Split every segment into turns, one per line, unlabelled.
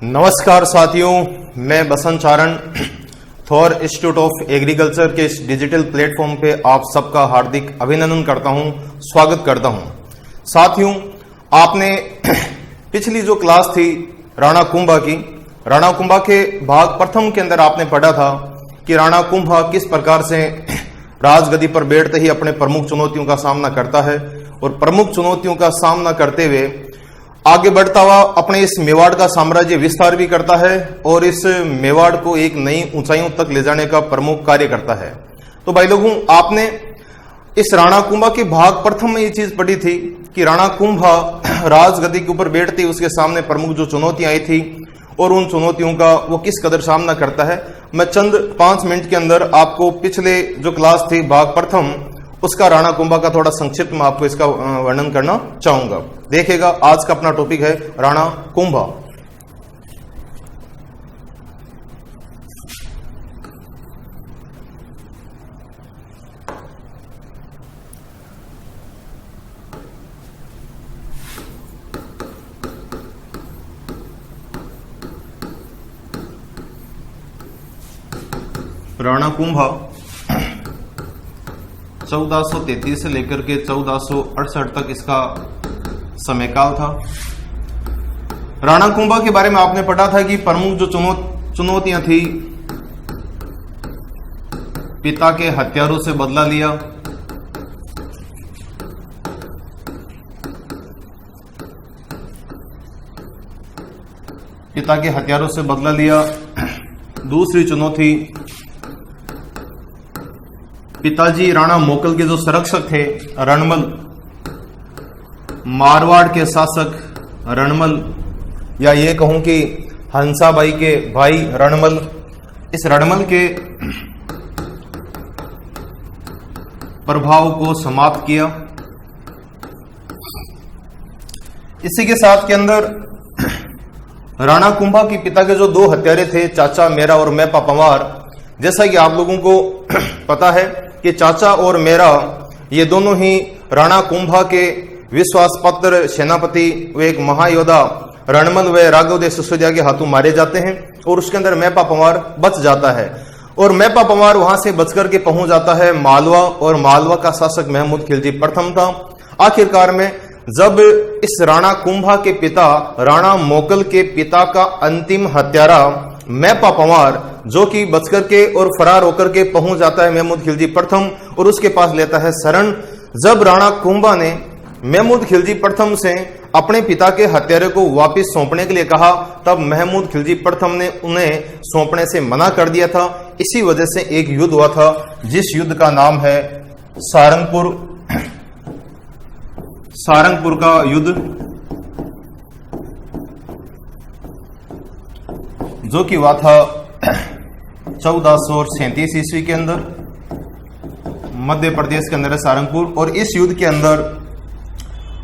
नमस्कार साथियों, मैं बसंत चारण थॉर इंस्टीट्यूट ऑफ एग्रीकल्चर के इस डिजिटल प्लेटफॉर्म पे आप सबका हार्दिक अभिनंदन करता हूं, स्वागत करता हूं। साथियों, आपने पिछली जो क्लास थी राणा कुंभा की, राणा कुंभा के भाग प्रथम के अंदर आपने पढ़ा था कि राणा कुंभा किस प्रकार से राजगद्दी पर बैठते ही अपने प्रमुख चुनौतियों का सामना करता है और प्रमुख चुनौतियों का सामना करते हुए आगे बढ़ता हुआ अपने इस मेवाड़ का साम्राज्य विस्तार भी करता है और इस मेवाड़ को एक नई ऊंचाइयों तक ले जाने का प्रमुख कार्य करता है। तो भाई लोगों, आपने इस राणा कुंभा के भाग प्रथम में ये चीज पढ़ी थी कि राणा कुंभा राजगद्दी के ऊपर बैठते ही उसके सामने प्रमुख जो चुनौतियां आई थी और उन चुनौतियों का वो किस कदर सामना करता है। मैं चंद 5 मिनट के अंदर आपको पिछले जो क्लास थी भाग प्रथम उसका राणा कुंभा का थोड़ा संक्षिप्त में आपको इसका वर्णन करना चाहूंगा। देखिएगा, आज का अपना टॉपिक है राणा कुंभा। राणा कुंभा 1433 से लेकर के 1468 तक इसका समयकाल था। राणा कुंभा के बारे में आपने पढ़ा था कि प्रमुख जो चुनौतियां थी, पिता के हथियारों से बदला लिया, पिता के हथियारों से बदला लिया। दूसरी चुनौती, पिताजी राणा मोकल के जो संरक्षक थे रणमल, मारवाड़ के शासक रणमल, या ये कहूं कि हंसाबाई के भाई रणमल, इस रणमल के प्रभाव को समाप्त किया। इसी के साथ के अंदर राणा कुंभा के पिता के जो 2 हत्यारे थे, चाचा मेरा और मैपा पंवार, जैसा कि आप लोगों को पता है कि चाचा और मेरा ये दोनों ही राणा कुंभा के विश्वास पात्र सेनापति व एक महायोद्धा रणमल व राघवदेव सिसोदिया के हाथों मारे जाते हैं और उसके अंदर मैपा पंवार बच जाता है और मैपा पंवार वहां से बचकर के पहुंच जाता है मालवा और मालवा का शासक महमूद खिलजी प्रथम था। आखिरकार में जब इस राणा कुंभा के पिता राणा मोकल के पिता का अंतिम हत्यारा मैपा पंवार, जो कि बचकर के और फरार होकर के पहुंच जाता है महमूद खिलजी प्रथम और उसके पास लेता है शरण। जब राणा कुंभा ने महमूद खिलजी प्रथम से अपने पिता के हत्यारे को वापस सौंपने के लिए कहा, तब महमूद खिलजी प्रथम ने उन्हें सौंपने से मना कर दिया था। इसी वजह से एक युद्ध हुआ था जिस युद्ध का नाम है सारंगपुर का युद्ध, जो कि हुआ था 1437 ईस्वी के अंदर मध्य प्रदेश के अंदर है सारंगपुर। और इस युद्ध के अंदर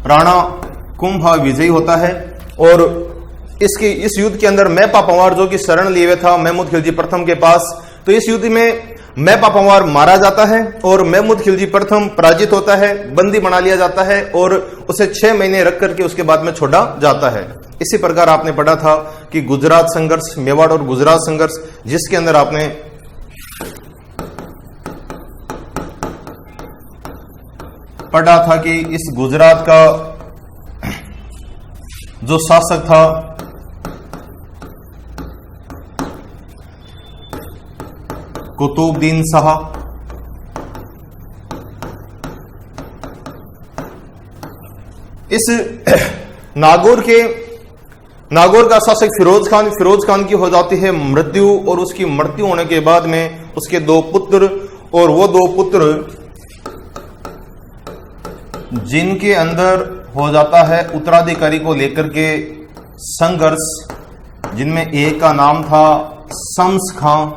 राणा कुंभा विजयी होता है और इस युद्ध के अंदर मैपा पंवार, जो कि शरण लिए हुए था महमूद खिलजी प्रथम के पास, तो इस युद्ध में मैपा पंवार मारा जाता है और महमूद खिलजी प्रथम पराजित होता है, बंदी बना लिया जाता है और उसे 6 महीने रख करके उसके बाद में छोड़ा जाता है। इसी प्रकार आपने पढ़ा था कि गुजरात संघर्ष, मेवाड़ और गुजरात संघर्ष, जिसके अंदर आपने पढ़ा था कि इस गुजरात का जो शासक था कुतुबुद्दीन शाह, इस नागौर का शासक फिरोज खान की हो जाती है मृत्यु और उसकी मृत्यु होने के बाद में उसके 2 पुत्र, और वो 2 पुत्र जिनके अंदर हो जाता है उत्तराधिकारी को लेकर के संघर्ष, जिनमें एक का नाम था शम्स खां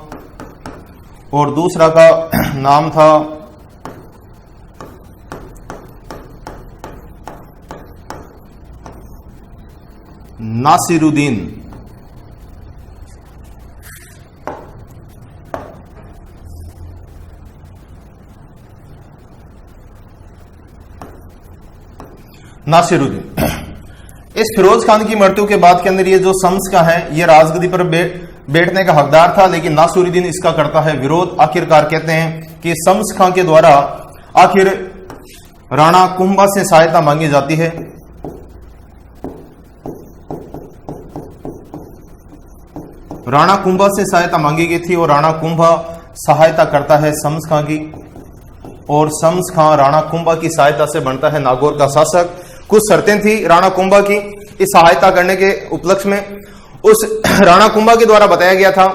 और दूसरा का नाम था नासिरुद्दीन। नासिरुद्दीन इस फिरोज खान की मृत्यु के बाद के अंदर ये जो शम्स खां है ये राजगद्दी पर बैठने का हकदार था, लेकिन नासिरुद्दीन इसका करता है विरोध। आखिरकार कहते हैं कि शम्स खां के द्वारा आखिर राणा कुंभा से सहायता मांगी जाती है। राणा कुंभा से सहायता मांगी गई थी और राणा कुंभा सहायता करता है शम्स खां की, और शम्स खां राणा कुंभा की सहायता से बनता है नागौर का शासक। कुछ शर्तें थी राणा कुंभा की इस सहायता करने के उपलक्ष्य में। उस राणा कुंभा के द्वारा बताया गया था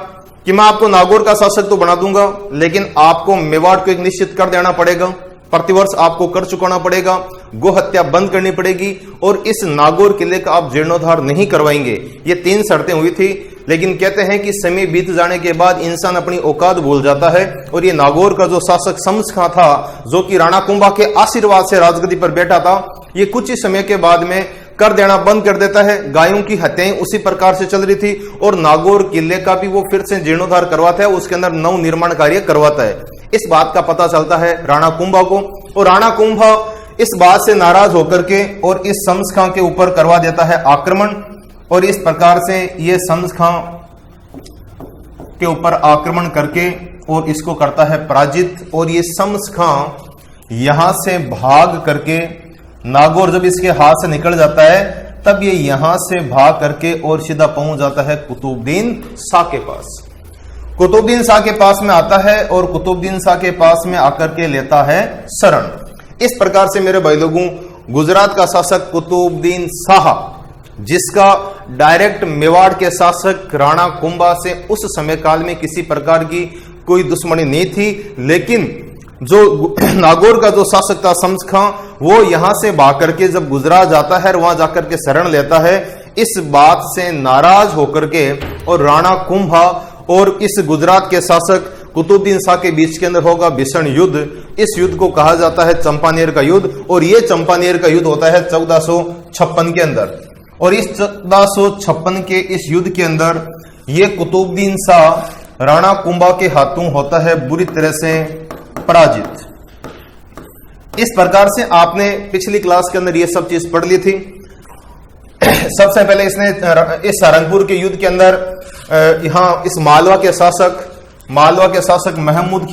कि मैं आपको नागौर का शासक तो बना दूंगा, लेकिन आपको मेवाड़ को एक निश्चित कर देना पड़ेगा, प्रतिवर्ष आपको कर चुकाना पड़ेगा, गो हत्या बंद करनी पड़ेगी, और इस नागौर किले का आप जीर्णोद्धार नहीं करवाएंगे। ये 3 शर्तें हुई थी, लेकिन कहते हैं कि समय बीत जाने के बाद इंसान अपनी औकात भूल जाता है, और ये नागौर का जो शासक शम्स खां था, जो कि राणा कुंभा के आशीर्वाद से राजगद्दी पर बैठा था, ये कुछ ही समय के बाद में कर देना बंद कर देता है। गायों की हत्याएं उसी प्रकार से चल रही थी, और नागौर किले का भी वो फिर से जीर्णोद्धार करवाता है, उसके अंदर नव निर्माण कार्य करवाता है। इस बात का पता चलता है राणा कुंभा को, और राणा कुंभा इस बात से नाराज होकर के और इस शम्स खां के ऊपर करवा देता है आक्रमण, और इस प्रकार से ये शम्स खां के ऊपर आक्रमण करके और इसको करता है पराजित। और ये शम्स खां यहां से भाग करके, नागौर जब इसके हाथ से निकल जाता है तब ये यहां से भाग करके और सीधा पहुंच जाता है कुतुबुद्दीन शाह के पास। कुतुबुद्दीन शाह के पास में आता है और कुतुबुद्दीन शाह के पास में आकर के लेता है शरण। इस प्रकार से मेरे भाई लोगों, गुजरात का शासक कुतुबुद्दीन शाह, जिसका डायरेक्ट मेवाड़ के शासक राणा कुंभा से उस समय काल में किसी प्रकार की कोई दुश्मनी नहीं थी, लेकिन जो नागौर का जो शासक था शम्स खां, वो यहां से भाग करके जब गुजरात जाता है और वहां जाकर के शरण लेता है, इस बात से नाराज होकर के और राणा कुंभा और इस गुजरात के शासक कुतुबुद्दीन शाह के बीच के अंदर होगा भीषण युद्ध। इस युद्ध को कहा जाता है चंपानेर का युद्ध, और ये चंपानेर का युद्ध होता है 1456 के अंदर। और इस 1456 के इस युद्ध के अंदर ये कुतुबुद्दीन शाह राणा कुंभा के हाथों होता है बुरी तरह से पराजित। इस प्रकार से आपने पिछली क्लास के अंदर ये सब चीज पढ़ ली थी। सबसे पहले इसने इस सारंगपुर के युद्ध के अंदर यहां इस मालवा के शासक महमूद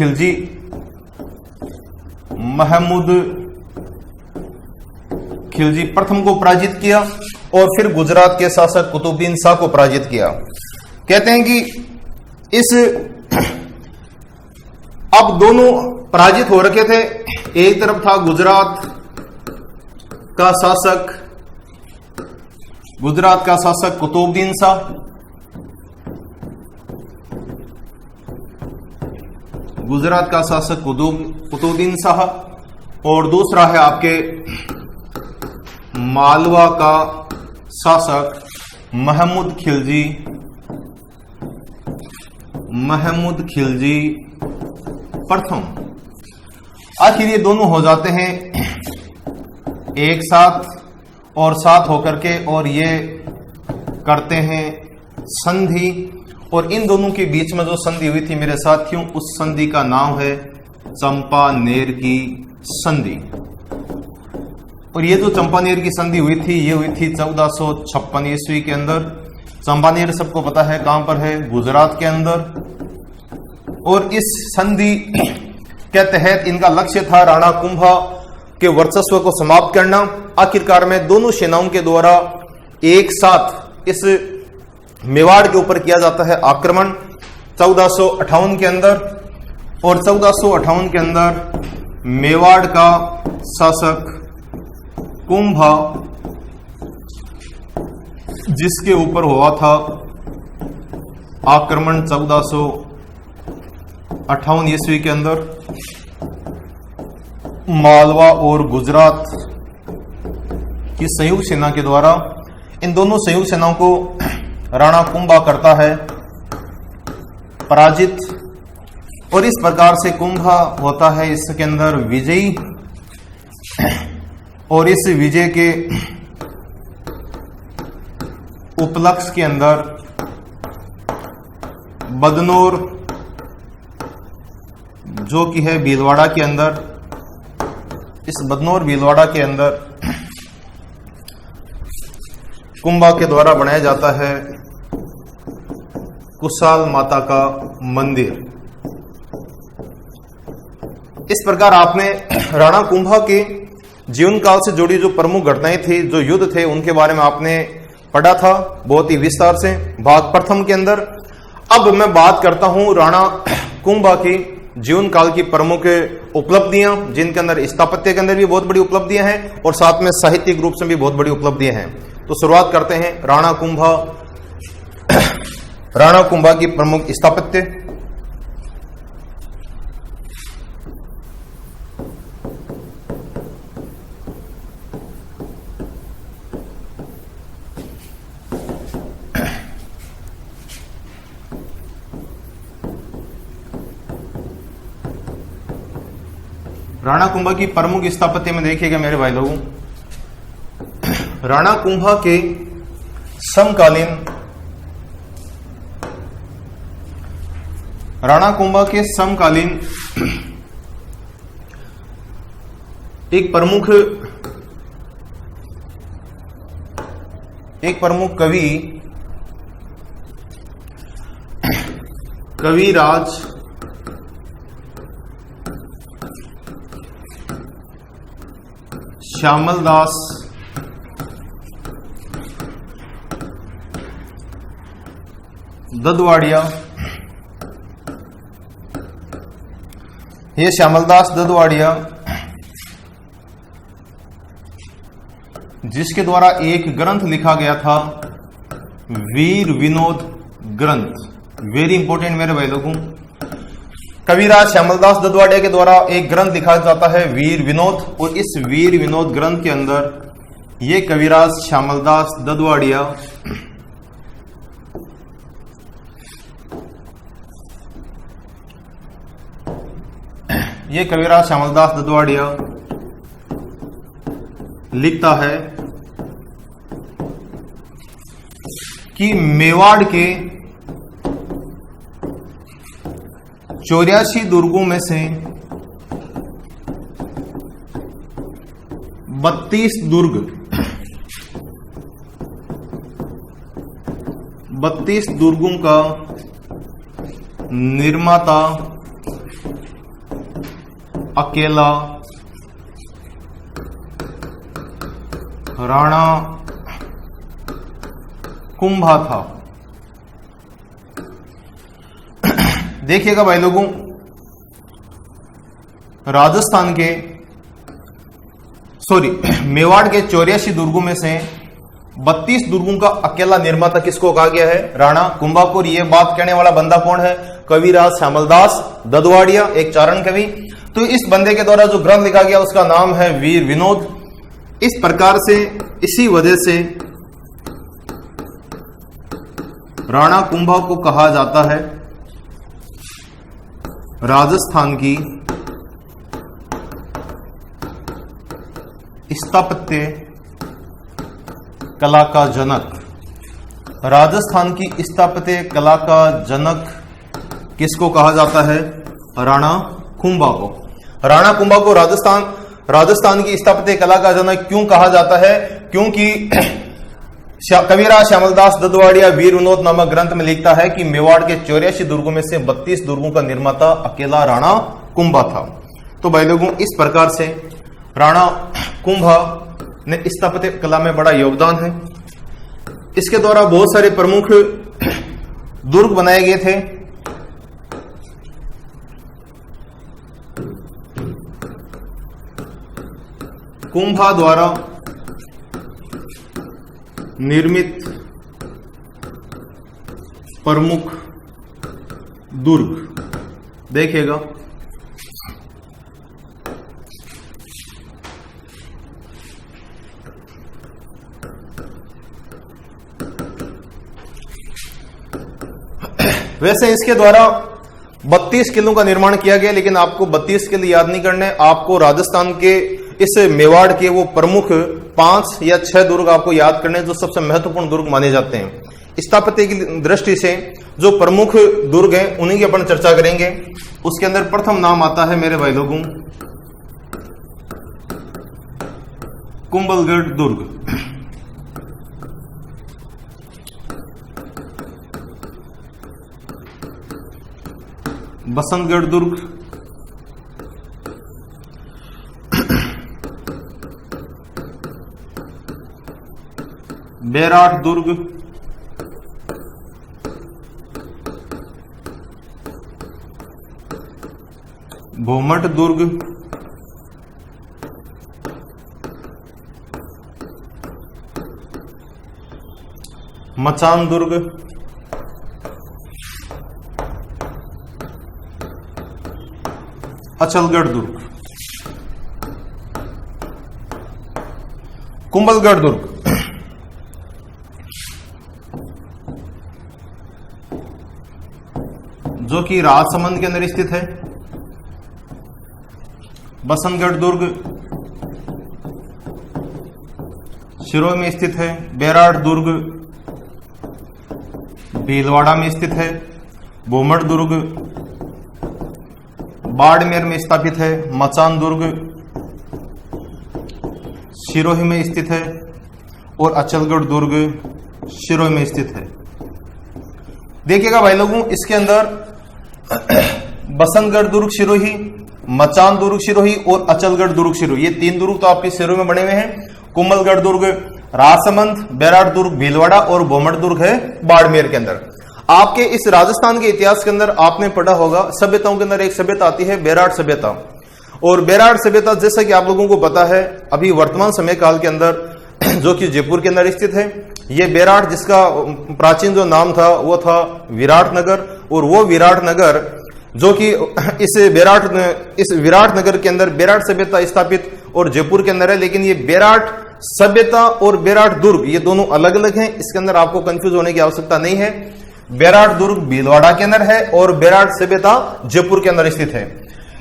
खिलजी प्रथम को पराजित किया, और फिर गुजरात के शासक कुतुबुद्दीन शाह को पराजित किया। कहते हैं कि इस अब दोनों पराजित हो रखे थे। एक तरफ था गुजरात का शासक कुतुबुद्दीन शाह, कुतुबुद्दीन शाह, और दूसरा है आपके मालवा का शासक महमूद खिलजी प्रथम। आखिर ये दोनों हो जाते हैं एक साथ और साथ होकर के, और ये करते हैं संधि। और इन दोनों के बीच में जो संधि हुई थी मेरे साथियों, उस संधि का नाम है चंपानेर की संधि। और ये जो चंपानेर की संधि हुई थी, ये हुई थी 1456 ईस्वी के अंदर। चंपानेर सबको पता है कहां पर है, गुजरात के अंदर। और इस संधि के तहत इनका लक्ष्य था राणा कुंभा के वर्चस्व को समाप्त करना। आखिरकार में दोनों सेनाओं के द्वारा एक साथ इस मेवाड़ के ऊपर किया जाता है आक्रमण 1458 के अंदर। और 1458 के अंदर मेवाड़ का शासक कुंभा, जिसके ऊपर हुआ था आक्रमण 1458 ईस्वी के अंदर, मालवा और गुजरात की संयुक्त सेना के द्वारा, इन दोनों संयुक्त सेनाओं को राणा कुंभा करता है पराजित। और इस प्रकार से कुंभा होता है इसके अंदर विजयी। और इस विजय के उपलक्ष्य के अंदर बदनौर, जो कि है भीलवाड़ा के अंदर, इस बदनौर भीलवाड़ा के अंदर कुंभा के द्वारा बनाया जाता है कुशाल माता का मंदिर। इस प्रकार आपने राणा कुंभा के जीवन काल से जुड़ी जो प्रमुख घटनाएं थी, जो युद्ध थे, उनके बारे में आपने पढ़ा था बहुत ही विस्तार से भाग प्रथम के अंदर। अब मैं बात करता हूं राणा कुंभा की जीवन काल की प्रमुख उपलब्धियां, जिनके अंदर स्थापत्य के अंदर भी बहुत बड़ी उपलब्धियां हैं और साथ में साहित्यिक रूप से भी बहुत बड़ी उपलब्धियां हैं। तो शुरुआत करते हैं राणा कुंभा की प्रमुख स्थापत्य। राणा कुंभा की प्रमुख स्थापत्य में देखिएगा मेरे भाई लोगों, राणा कुंभा के समकालीन एक प्रमुख कविराज श्यामलदास ददवाड़िया, ये श्यामलदास ददवाड़िया जिसके द्वारा एक ग्रंथ लिखा गया था वीर विनोद ग्रंथ। वेरी इंपॉर्टेंट मेरे भाई लोगों, कविराज श्यामलदास ददवाड़िया के द्वारा एक ग्रंथ लिखा जाता है वीर विनोद, और इस वीर विनोद ग्रंथ के अंदर ये कविराज श्यामलदास ददवाड़िया लिखता है कि मेवाड़ के 84 दुर्गों में से 32 दुर्गों का निर्माता अकेला राणा कुंभा था। देखिएगा भाई लोगों, मेवाड़ के 84 दुर्गों में से 32 दुर्गों का अकेला निर्माता किसको कहा गया है? राणा कुंभा को। ये बात कहने वाला बंदा कौन है? कविराज श्यामलदास ददवाड़िया, एक चारण कवि। तो इस बंदे के द्वारा जो ग्रंथ लिखा गया उसका नाम है वीर विनोद। इस प्रकार से, इसी वजह से राणा कुंभा को कहा जाता है राजस्थान की स्थापत्य कला का जनक। राजस्थान की स्थापत्य कला का जनक किसको कहा जाता है? राणा कुंभा को। राणा कुंभा को राजस्थान की स्थापत्य कला का जनक क्यों कहा जाता है? क्योंकि कविराज श्यामलदास ददवाड़िया वीर विनोद नामक ग्रंथ में लिखता है कि मेवाड़ के 84 दुर्गों में से 32 दुर्गों का निर्माता अकेला राणा कुंभा था। तो भाई लोगों, इस प्रकार से राणा कुंभा ने स्थापत्य कला में बड़ा योगदान है। इसके द्वारा बहुत सारे प्रमुख दुर्ग बनाए गए थे। कुंभा द्वारा निर्मित प्रमुख दुर्ग देखिएगा, वैसे इसके द्वारा 32 किलों का निर्माण किया गया, लेकिन आपको 32 किले याद नहीं करने। आपको राजस्थान के इस मेवाड़ के वो प्रमुख 5 या 6 दुर्ग आपको याद करने, जो सबसे महत्वपूर्ण दुर्ग माने जाते हैं। स्थापत्य की दृष्टि से जो प्रमुख दुर्ग हैं उन्हीं की अपन चर्चा करेंगे। उसके अंदर प्रथम नाम आता है मेरे भाई लोगों कुंभलगढ़ दुर्ग। बसंतगढ़ दुर्ग, बेराट दुर्ग, भोमट दुर्ग, मचान दुर्ग, अचलगढ़ दुर्ग, कुंभलगढ़ दुर्ग, जो कि राजसमंद के अंदर स्थित है, बसंतगढ़ दुर्ग सिरोही में स्थित है, बेराट दुर्ग भीलवाड़ा में स्थित है, भोमट दुर्ग बाड़मेर में स्थापित है, मचान दुर्ग सिरोही में स्थित है और अचलगढ़ दुर्ग सिरोही में स्थित है। देखिएगा भाई लोगों, इसके अंदर बसंतगढ़ दुर्ग सिरोही, मचान दुर्ग सिरोही और अचलगढ़ दुर्ग सिरोही, ये 3 दुर्ग तो आपके सिरोही में बने हुए हैं। कुंभलगढ़ दुर्ग राजसमंद, बेराट दुर्ग भीलवाड़ा और भोमट दुर्ग है बाड़मेर के अंदर। आपके इस राजस्थान के इतिहास के अंदर आपने पढ़ा होगा, सभ्यताओं के अंदर एक सभ्यता आती है बेराट सभ्यता। और बेराट सभ्यता जैसा कि आप लोगों को पता है अभी वर्तमान समय काल के अंदर जो कि जयपुर के अंदर स्थित है, ये बेराट जिसका प्राचीन जो नाम था वो था विराट नगर। और वो विराट नगर जो कि इस विराट नगर के अंदर बेराट सभ्यता स्थापित और जयपुर के अंदर है। लेकिन ये बेराट सभ्यता और बेराट दुर्ग ये दोनों अलग अलग हैं, इसके अंदर आपको कंफ्यूज होने की आवश्यकता नहीं है। बेराट दुर्ग भीलवाड़ा के अंदर है और बेराट सभ्यता जयपुर के अंदर स्थित है।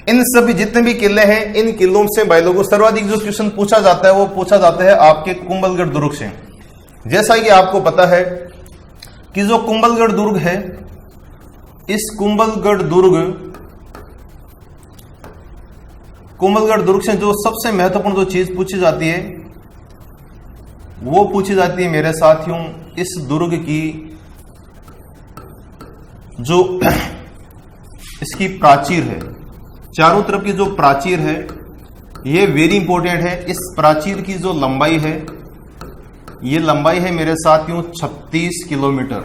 इन सभी जितने भी किले हैं, इन किलों से भाई लोगों सर्वाधिक जो क्वेश्चन पूछा जाता है वो पूछा जाता है आपके कुंभलगढ़ दुर्ग से। जैसा कि आपको पता है कि जो कुंभलगढ़ दुर्ग है, इस कुंभलगढ़ दुर्ग से जो सबसे महत्वपूर्ण जो चीज पूछी जाती है वो पूछी जाती है मेरे साथियों, इस दुर्ग की जो इसकी प्राचीर है, चारों तरफ की जो प्राचीर है ये वेरी इंपॉर्टेंट है। इस प्राचीर की जो लंबाई है, ये लंबाई है मेरे साथियों 36 किलोमीटर।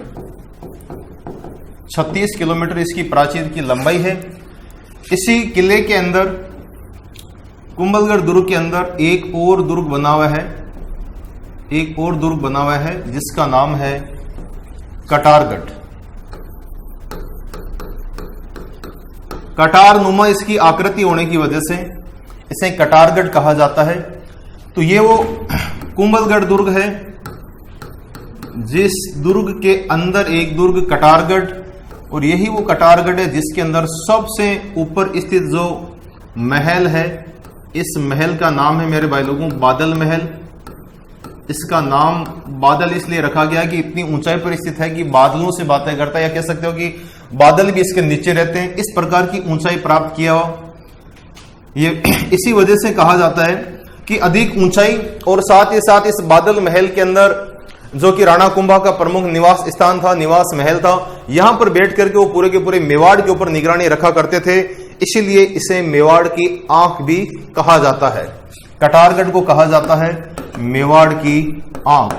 36 किलोमीटर इसकी प्राचीर की लंबाई है। इसी किले के अंदर कुंभलगढ़ दुर्ग के अंदर एक और दुर्ग बना हुआ है, एक और दुर्ग बना हुआ है जिसका नाम है कटारगढ़। कटार नुमा इसकी आकृति होने की वजह से इसे कटारगढ़ कहा जाता है। तो ये वो कुंभलगढ़ दुर्ग है जिस दुर्ग के अंदर एक दुर्ग कटारगढ़, और यही वो कटारगढ़ है जिसके अंदर सबसे ऊपर स्थित जो महल है, इस महल का नाम है मेरे भाई लोगों बादल महल। इसका नाम बादल इसलिए रखा गया कि इतनी ऊंचाई पर स्थित है कि बादलों से बातें करता है, या कह सकते हो कि बादल भी इसके नीचे रहते हैं, इस प्रकार की ऊंचाई प्राप्त किया हो। ये इसी वजह से कहा जाता है कि अधिक ऊंचाई, और साथ ही साथ इस बादल महल के अंदर जो कि राणा कुंभा का प्रमुख निवास स्थान था, निवास महल था, यहां पर बैठ करके वो पूरे के पूरे मेवाड़ के ऊपर निगरानी रखा करते थे। इसीलिए इसे मेवाड़ की आंख भी कहा जाता है। कटारगढ़ को कहा जाता है मेवाड़ की आंख।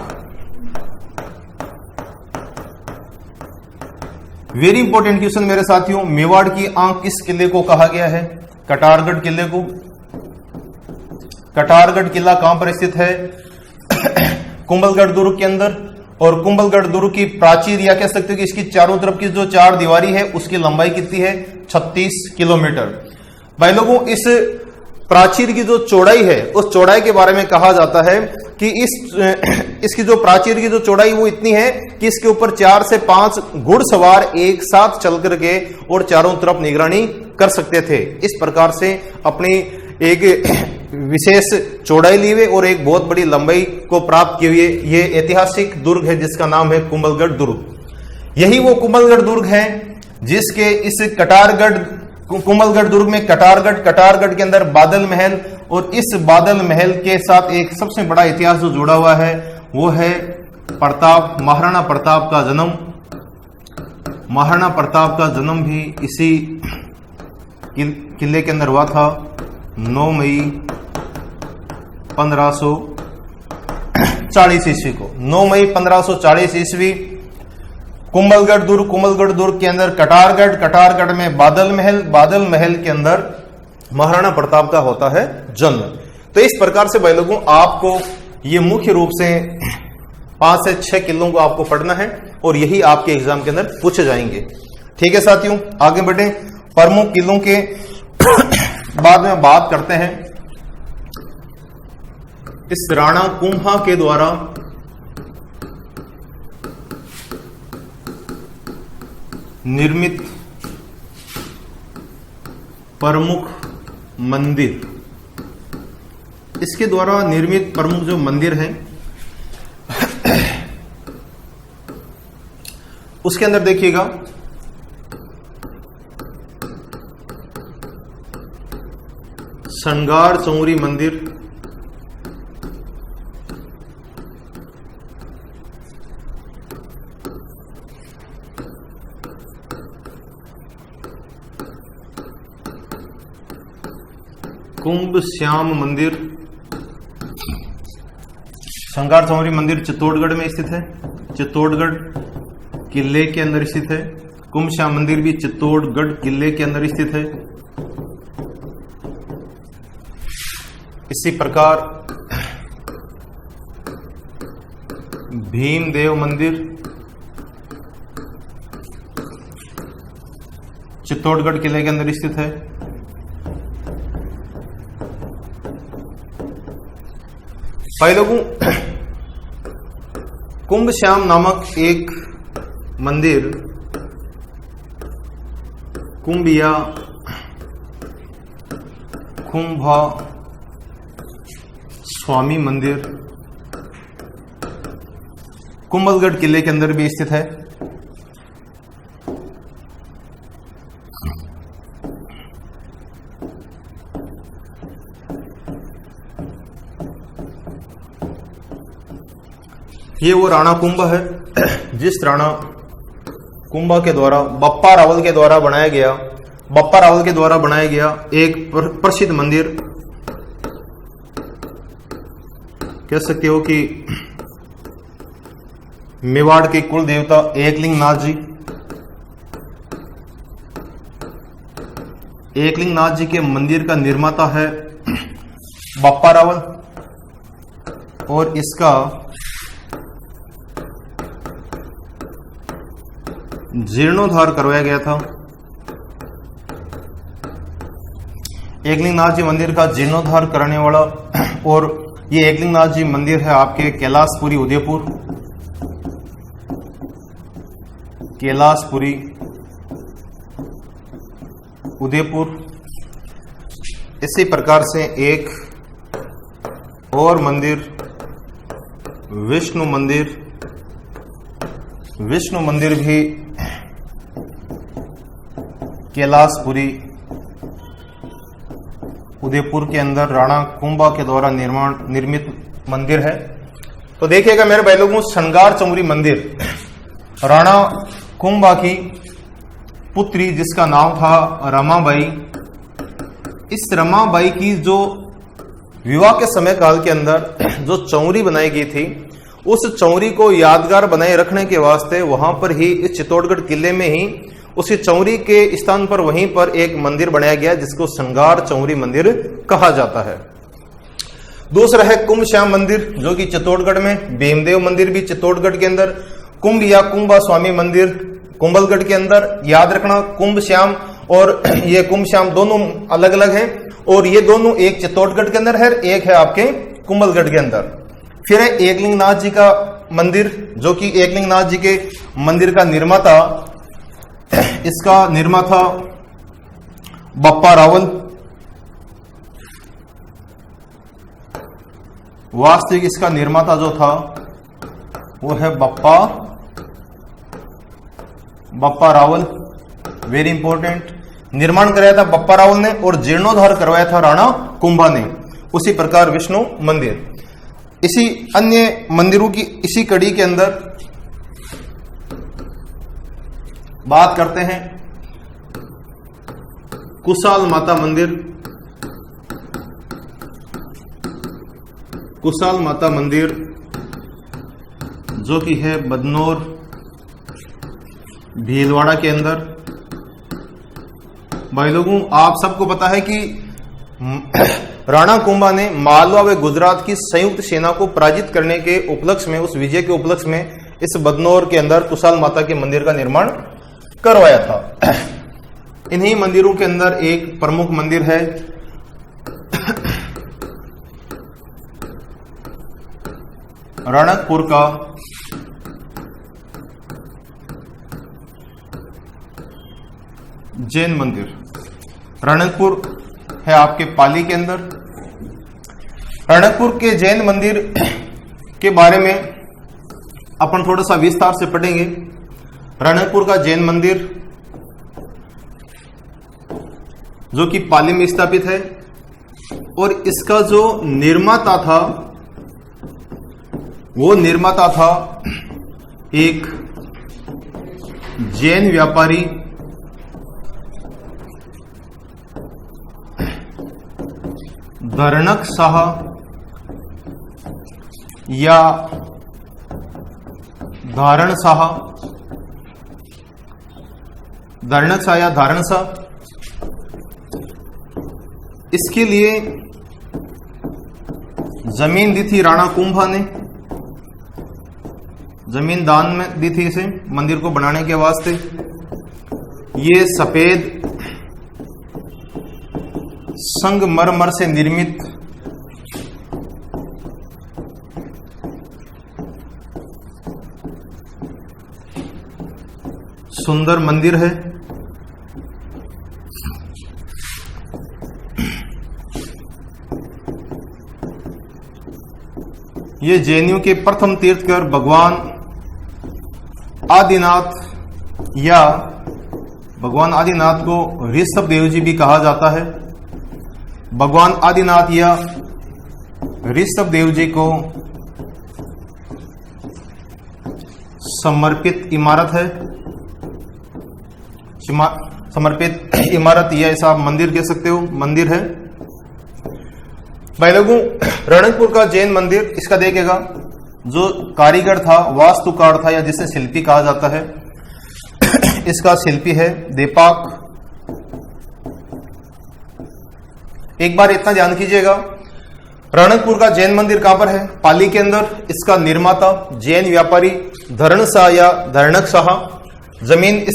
वेरी इंपॉर्टेंट क्वेश्चन मेरे साथियों, मेवाड़ की आंख किस किले को कहा गया है? कटारगढ़ किले को। कटारगढ़ किला कहां पर स्थित है? कुंभलगढ़ दुर्ग के अंदर। और कुंभलगढ़ दुर्ग की प्राचीर, या कह सकते हो कि इसकी चारों तरफ की जो 4 दीवारी है उसकी लंबाई कितनी है? 36 किलोमीटर। भाई लोगों, इस प्राचीर की जो चौड़ाई है उस चौड़ाई के बारे में कहा जाता है कि इसकी जो प्राचीर की जो चौड़ाई वो इतनी है कि इसके ऊपर 4 से 5 घुड़सवार एक साथ चल करके और चारों तरफ निगरानी कर सकते थे। इस प्रकार से अपनी एक विशेष चौड़ाई लिए हुए और एक बहुत बड़ी लंबाई को प्राप्त किए हुए ये ऐतिहासिक दुर्ग है जिसका नाम है कुंभलगढ़ दुर्ग। यही वो कुंभलगढ़ दुर्ग है जिसके इस कुंभलगढ़ दुर्ग में कटारगढ़ के अंदर बादल महल, और इस बादल महल के साथ एक सबसे बड़ा इतिहास जो जुड़ा हुआ है वो है प्रताप, महाराणा प्रताप का जन्म। महाराणा प्रताप का जन्म भी इसी किले के अंदर हुआ था 9 मई 1540 ईस्वी को। 9 मई 1540 ईस्वी कुंभलगढ़ दुर्ग के अंदर कटारगढ़ में बादल महल के अंदर महाराणा प्रताप का होता है जन्म। तो इस प्रकार से भाई लोगों आपको ये मुख्य रूप से 5 से 6 किलों को आपको पढ़ना है और यही आपके एग्जाम के अंदर पूछे जाएंगे। ठीक है साथियों, आगे बढ़े। प्रमुख किलों के बाद में बात करते हैं। इस राणा कुंभा के द्वारा निर्मित प्रमुख मंदिर, इसके द्वारा निर्मित प्रमुख जो मंदिर हैं उसके अंदर देखिएगा श्रृंगार चौरी मंदिर, कुंभ श्याम मंदिर। श्रृंगार चौरी मंदिर चित्तौड़गढ़ में स्थित है, चित्तौड़गढ़ किले के अंदर स्थित है। कुंभ श्याम मंदिर भी चित्तौड़गढ़ किले के अंदर स्थित है। इसी प्रकार भीमदेव मंदिर चित्तौड़गढ़ किले के अंदर स्थित है। भाई लोगों कुंभ श्याम नामक एक मंदिर कुंभिया कुंभा स्वामी मंदिर कुंभलगढ़ किले के अंदर भी स्थित है। ये वो राणा कुंभा है जिस राणा कुंभा के द्वारा बप्पा रावल के द्वारा बनाया गया एक प्रसिद्ध मंदिर, कह सकते हो कि मेवाड़ के कुल देवता एकलिंग नाथ जी के मंदिर का निर्माता है बप्पा रावल और इसका जीर्णोद्धार करवाया गया था। एकलिंग नाथ जी मंदिर का जीर्णोद्धार कराने वाला, और ये एकलिंग नाथ जी मंदिर है आपके कैलाशपुरी उदयपुर। इसी प्रकार से एक और मंदिर विष्णु मंदिर भी कैलाशपुरी उदयपुर के अंदर राणा कुंभा के द्वारा निर्मित मंदिर है। तो देखिएगा मेरे भाई लोगों, श्रृंगार चौरी मंदिर राणा कुंभा की पुत्री जिसका नाम था रमाबाई, इस रमाबाई की जो विवाह के समय काल के अंदर जो चौरी बनाई गई थी, उस चौरी को यादगार बनाए रखने के वास्ते वहां पर ही इस चित्तौड़गढ़ किले में ही उसी चौरी के स्थान पर वहीं पर एक मंदिर बनाया गया जिसको श्रृंगार चौरी मंदिर कहा जाता है। दूसरा है कुंभ श्याम मंदिर जो कि चित्तौड़गढ़ में, भीमदेव मंदिर भी चित्तौड़गढ़ के अंदर, कुंभ या कुंभा स्वामी मंदिर कुंभलगढ़ के अंदर। याद रखना कुंभ श्याम और ये कुंभ श्याम दोनों अलग अलग हैं और ये दोनों एक चित्तौड़गढ़ के अंदर है, एक है आपके कुंभलगढ़ के अंदर। फिर है एकलिंग नाथ जी का मंदिर जो कि एकलिंग नाथ जी के मंदिर का निर्माता, इसका निर्माता बप्पा रावल, वास्तविक इसका निर्माता जो था वो है बप्पा रावल। वेरी इंपॉर्टेंट, निर्माण कराया था बप्पा रावल ने और जीर्णोद्धार करवाया था राणा कुंभा ने। उसी प्रकार विष्णु मंदिर, इसी अन्य मंदिरों की इसी कड़ी के अंदर बात करते हैं कुशाल माता मंदिर, कुशाल माता मंदिर जो कि है बदनौर भीलवाड़ा के अंदर। भाई लोगों, आप सबको पता है कि राणा कुंभा ने मालवा व गुजरात की संयुक्त सेना को पराजित करने के उपलक्ष्य में, उस विजय के उपलक्ष्य में इस बदनौर के अंदर कुशाल माता के मंदिर का निर्माण करवाया था। इन्हीं मंदिरों के अंदर एक प्रमुख मंदिर है रणकपुर का जैन मंदिर। रणकपुर है आपके पाली के अंदर। रणकपुर के जैन मंदिर के बारे में अपन थोड़ा सा विस्तार से पढ़ेंगे। रणकपुर का जैन मंदिर जो कि पाली में स्थापित है और इसका जो निर्माता था वो निर्माता था एक जैन व्यापारी धरणक शाह या धारण शाह, धरणक शाह या धारण शाह। इसके लिए जमीन दी थी राणा कुंभा ने, जमीन दान में दी थी इसे मंदिर को बनाने के वास्ते। ये सफेद संगमरमर से निर्मित सुंदर मंदिर है। ये जैनियों के प्रथम तीर्थकर भगवान आदिनाथ या भगवान आदिनाथ को ऋषभ देव जी भी कहा जाता है। भगवान आदिनाथ या ऋषभ देव जी को समर्पित इमारत है, समर्पित इमारत या ऐसा मंदिर कह सकते हो, मंदिर है। भाई लोगों, रणकपुर का जैन मंदिर, इसका देखिएगा जो कारीगर था, वास्तुकार था या जिसे शिल्पी कहा जाता है, इसका शिल्पी है देपाक। एक बार इतना ध्यान कीजिएगा, रणकपुर का जैन मंदिर कहां पर है? पाली के अंदर। इसका निर्माता जैन व्यापारी धरण शाह या धरणक शाह। जमीन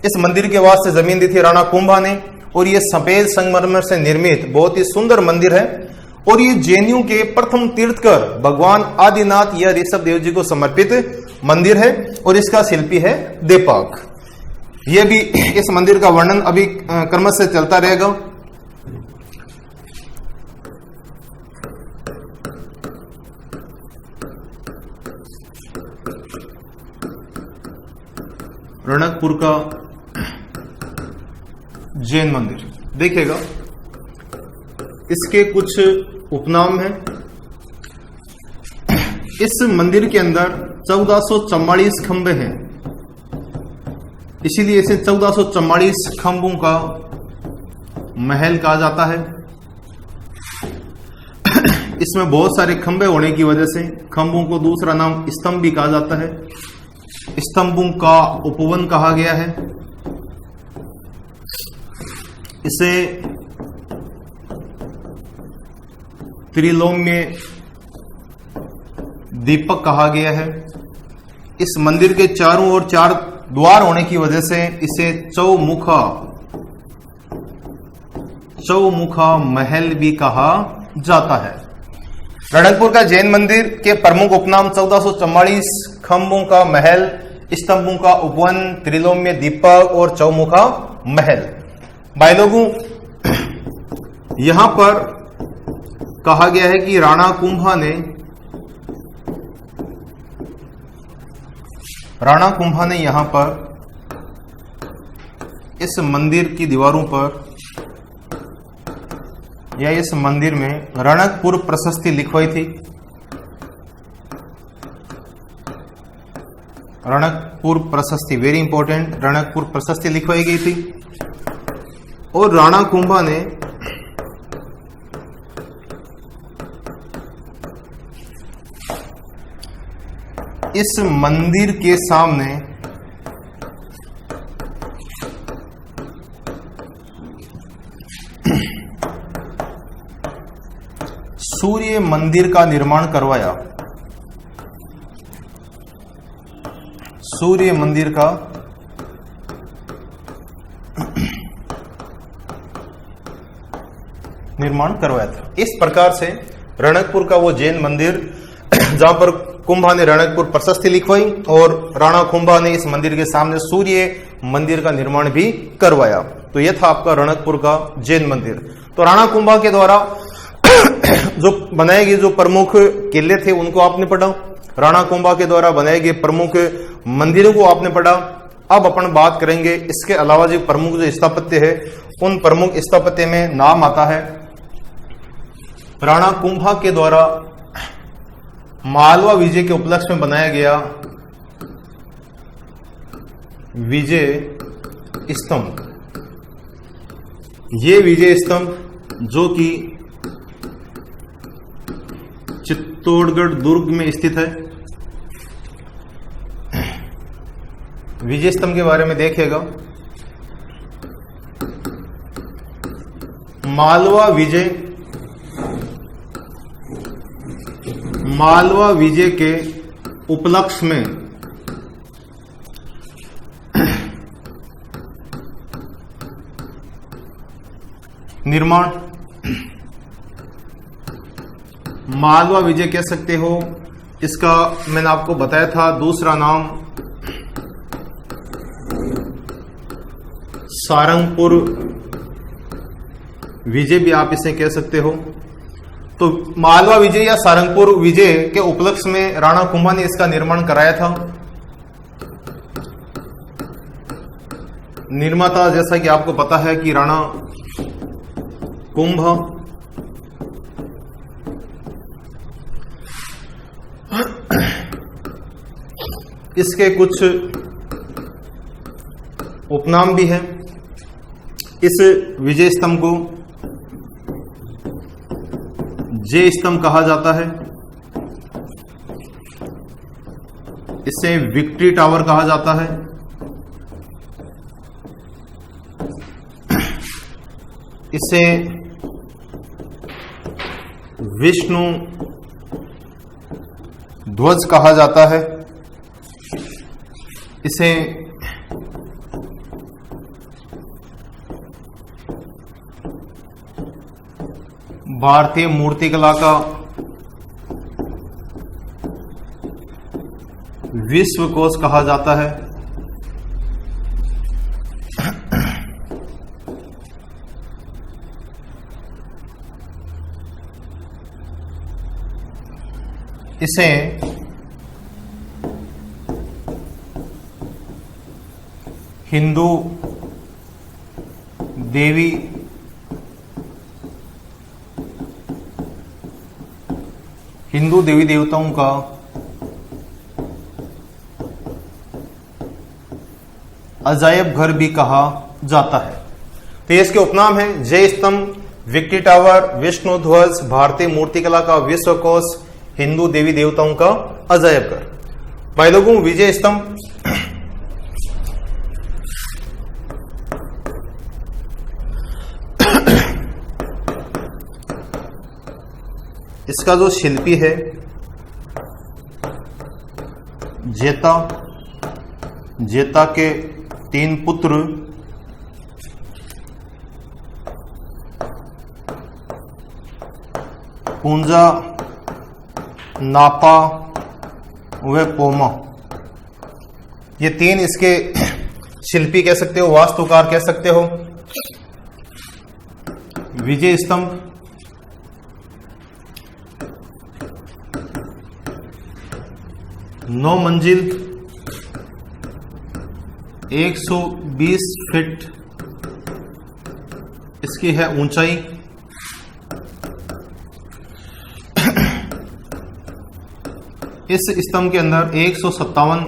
इस मंदिर के वास्ते जमीन दी थी राणा कुंभा ने और ये सफेद संगमरमर से निर्मित बहुत ही सुंदर मंदिर है और ये जैनियों के प्रथम तीर्थकर भगवान आदिनाथ या ऋषभ देव जी को समर्पित मंदिर है और इसका शिल्पी है देपाक। ये भी इस मंदिर का वर्णन अभी क्रमश से चलता रहेगा। रणकपुर का जैन मंदिर देखिएगा, इसके कुछ उपनाम हैं। इस मंदिर के अंदर 1444 खंबे हैं, इसीलिए इसे 1444 खंभों का महल कहा जाता है। इसमें बहुत सारे खंबे होने की वजह से खंभों को दूसरा नाम स्तंभ भी कहा जाता है। स्तंभों का उपवन कहा गया है। इसे त्रिलोम्य दीपक कहा गया है। इस मंदिर के चारों ओर 4 द्वार होने की वजह से इसे चौमुखा महल भी कहा जाता है। रणकपुर का जैन मंदिर के प्रमुख उपनाम 1444 खंभों का महल, स्तंभों का उपवन, त्रिलोम्य दीपक और चौमुखा महल। भाई लोगों, यहां पर कहा गया है कि राणा कुंभा ने यहां पर इस मंदिर की दीवारों पर या इस मंदिर में रणकपुर प्रशस्ति लिखवाई थी। रणकपुर प्रशस्ति, वेरी इंपॉर्टेंट, रणकपुर प्रशस्ति लिखवाई गई थी। और राणा कुंभा ने इस मंदिर के सामने सूर्य मंदिर का निर्माण करवाया। सूर्य मंदिर का निर्माण करवाया था। इस प्रकार से रणकपुर का वो जैन मंदिर जहां पर कुंभा ने रणकपुर प्रशस्ति लिखवाई और राणा कुंभा ने इस मंदिर के सामने सूर्य मंदिर का निर्माण भी करवाया। तो यह था आपका रणकपुर का जैन मंदिर। तो राणा कुंभा के द्वारा जो बनाए गए जो प्रमुख किले थे उनको आपने पढ़ा, राणा कुंभा के द्वारा बनाए गए प्रमुख मंदिरों को आपने पढ़ा। अब अपन बात करेंगे इसके अलावा जो प्रमुख जो स्थापत्य है उन प्रमुख स्थापत्य में नाम आता है राणा कुंभा के द्वारा मालवा विजय के उपलक्ष्य में बनाया गया विजय स्तंभ। ये विजय स्तंभ जो कि चित्तौड़गढ़ दुर्ग में स्थित है। विजय स्तंभ के बारे में देखिएगा। मालवा विजय के उपलक्ष्य में निर्माण, मालवा विजय कह सकते हो। इसका मैंने आपको बताया था दूसरा नाम सारंगपुर विजय भी आप इसे कह सकते हो। तो मालवा विजय या सारंगपुर विजय के उपलक्ष्य में राणा कुंभा ने इसका निर्माण कराया था। निर्माता जैसा कि आपको पता है कि राणा कुंभा इसके कुछ उपनाम भी हैं। इस विजय स्तंभ को जय स्तंभ कहा जाता है, इसे विक्ट्री टावर कहा जाता है, इसे विष्णु ध्वज कहा जाता है, इसे भारतीय मूर्तिकला का विश्व कोश कहा जाता है, इसे हिंदू देवी देवताओं का अजायब घर भी कहा जाता है। तो इसके उपनाम है जय स्तंभ, विक्ट्री टावर, विष्णु ध्वज, भारतीय मूर्तिकला का विश्व कोश, हिंदू देवी देवताओं का अजायब घर। भाई लोगों, विजय स्तंभ इसका जो शिल्पी है जेता के 3 पुत्र पूंजा, नापा व पोमा, ये 3 इसके शिल्पी कह सकते हो, वास्तुकार कह सकते हो। विजय स्तंभ 9 मंजिल 120 फीट इसकी है ऊंचाई। इस स्तंभ के अंदर 157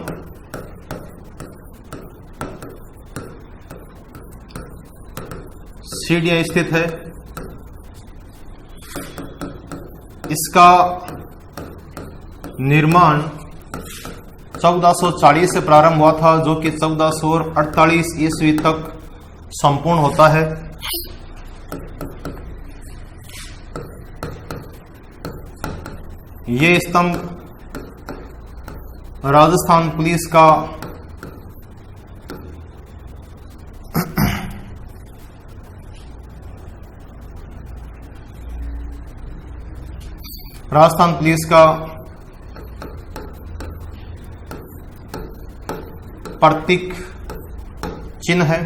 सीढ़ियां स्थित है। इसका निर्माण 1440 से प्रारंभ हुआ था, जो कि 1448 ईस्वी तक संपूर्ण होता है। ये स्तंभ राजस्थान पुलिस का प्रतीक चिन्ह है।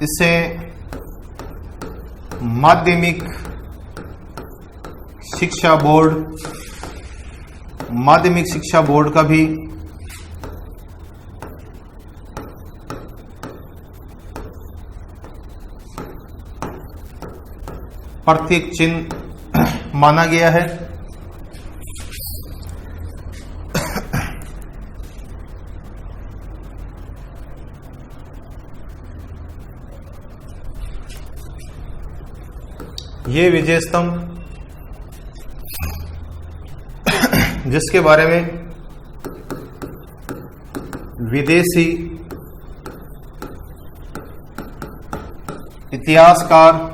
इससे माध्यमिक शिक्षा बोर्ड का भी प्रतीक चिन्ह माना गया है। ये विजय स्तंभ, जिसके बारे में विदेशी इतिहासकार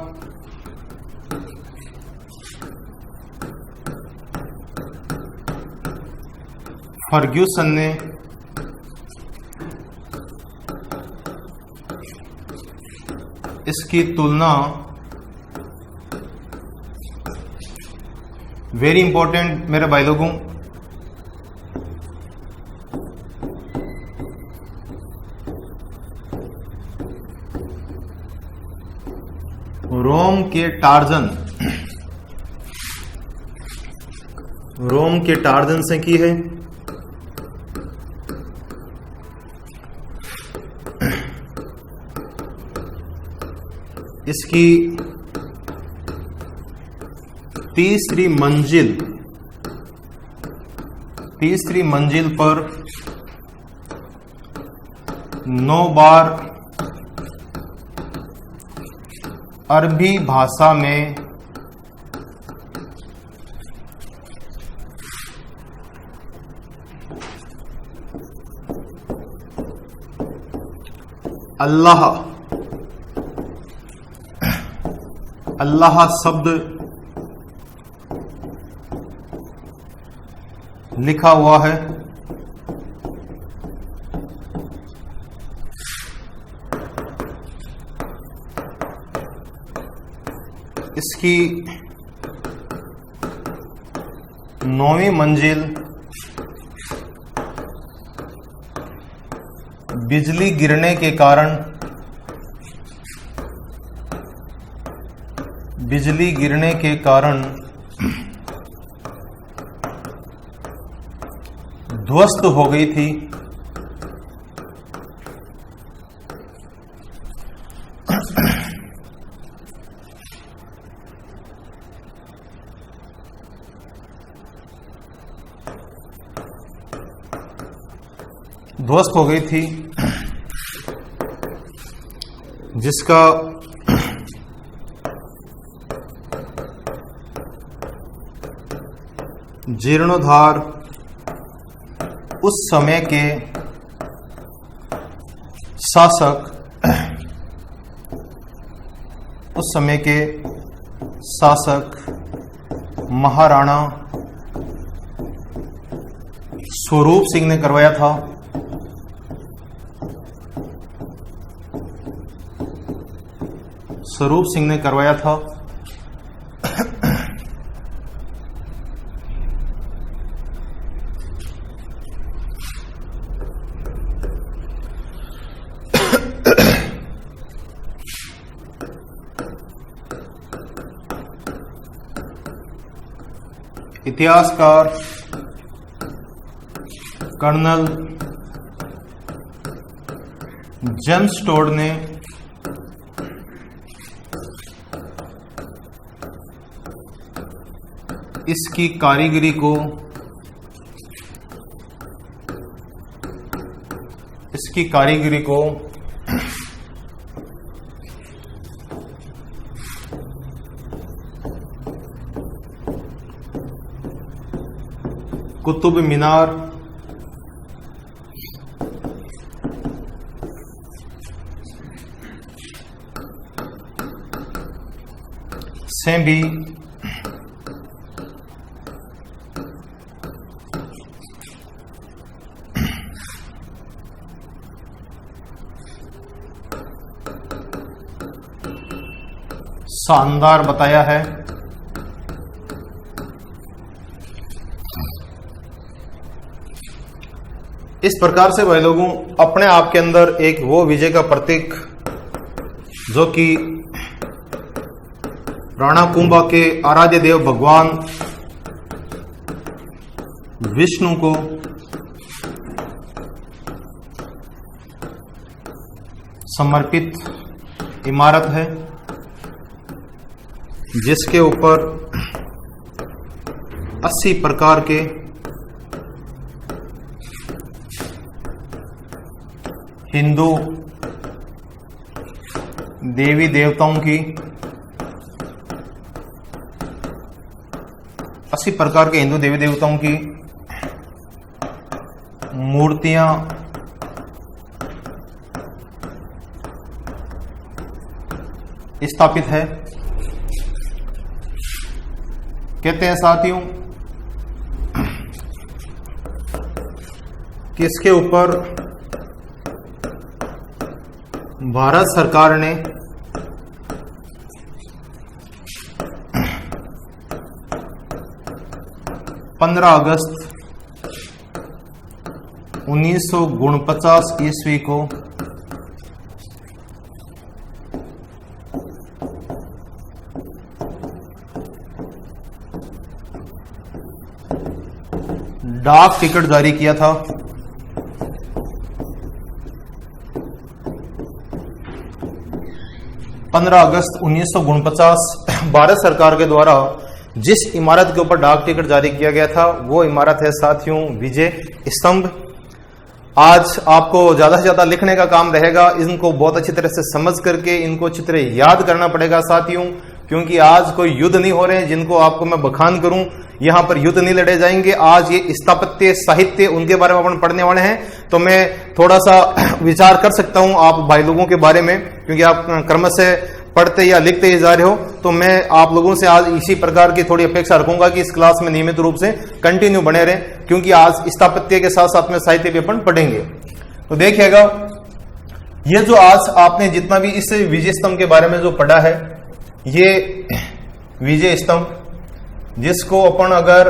फर्ग्यूसन ने इसकी तुलना, वेरी इंपॉर्टेंट मेरे भाई लोगों, रोम के टार्जन से की है। इसकी तीसरी मंजिल पर 9 बार अरबी भाषा में अल्लाह शब्द लिखा हुआ है। इसकी 9वीं मंजिल बिजली गिरने के कारण ध्वस्त हो गई थी। जिसका जीर्णोद्धार उस समय के शासक महाराणा स्वरूप सिंह ने करवाया था। इतिहासकार कर्नल जेम्स टोड ने इसकी कारीगरी को कुतुब मीनार से भी शानदार बताया है। इस प्रकार से भाई लोगों अपने आप के अंदर एक वो विजय का प्रतीक जो कि राणा कुंभा के आराध्य देव भगवान विष्णु को समर्पित इमारत है, जिसके ऊपर 80 प्रकार के हिंदू देवी देवताओं की 80 प्रकार के हिंदू देवी देवताओं की मूर्तियां स्थापित है। कहते हैं साथियों कि इसके ऊपर भारत सरकार ने 15 अगस्त 1949 ईस्वी को डाक टिकट जारी किया था। पंद्रह अगस्त 1949 भारत सरकार के द्वारा जिस इमारत के ऊपर डाक टिकट जारी किया गया था वो इमारत है साथियों विजय स्तंभ। आज आपको ज्यादा से ज्यादा लिखने का काम रहेगा, इनको बहुत अच्छी तरह से समझ करके इनको अच्छी तरह याद करना पड़ेगा साथियों, क्योंकि आज कोई युद्ध नहीं हो रहे हैं जिनको आपको मैं बखान करूं। यहां पर युद्ध नहीं लड़े जाएंगे, आज ये स्थापत्य साहित्य उनके बारे में अपन पढ़ने वाले हैं। तो मैं थोड़ा सा विचार कर सकता हूं आप भाई लोगों के बारे में, क्योंकि आप क्रम से पढ़ते या लिखते ही जा रहे हो, तो मैं आप लोगों से आज इसी प्रकार की थोड़ी अपेक्षा रखूंगा कि इस क्लास में नियमित रूप से कंटिन्यू बने रहें, क्योंकि आज स्थापत्य के साथ साथ में साहित्य भी अपन पढ़ेंगे। तो देखिएगा ये जो आज आपने जितना भी इस विजय स्तंभ के बारे में जो पढ़ा है, ये विजय स्तंभ जिसको अपन अगर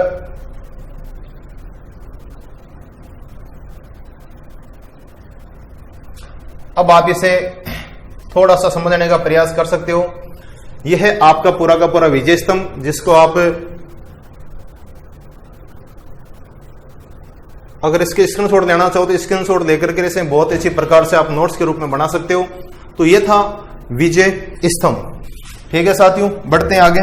अब आप इसे थोड़ा सा समझने का प्रयास कर सकते हो। यह है आपका पूरा का पूरा विजय स्तंभ, जिसको आप अगर इसके स्क्रीनशॉट लेना चाहो तो स्क्रीनशॉट लेकर के इसे बहुत अच्छी प्रकार से आप नोट्स के रूप में बना सकते हो। तो यह था विजय स्तंभ। ठीक है साथियों, बढ़ते हैं आगे।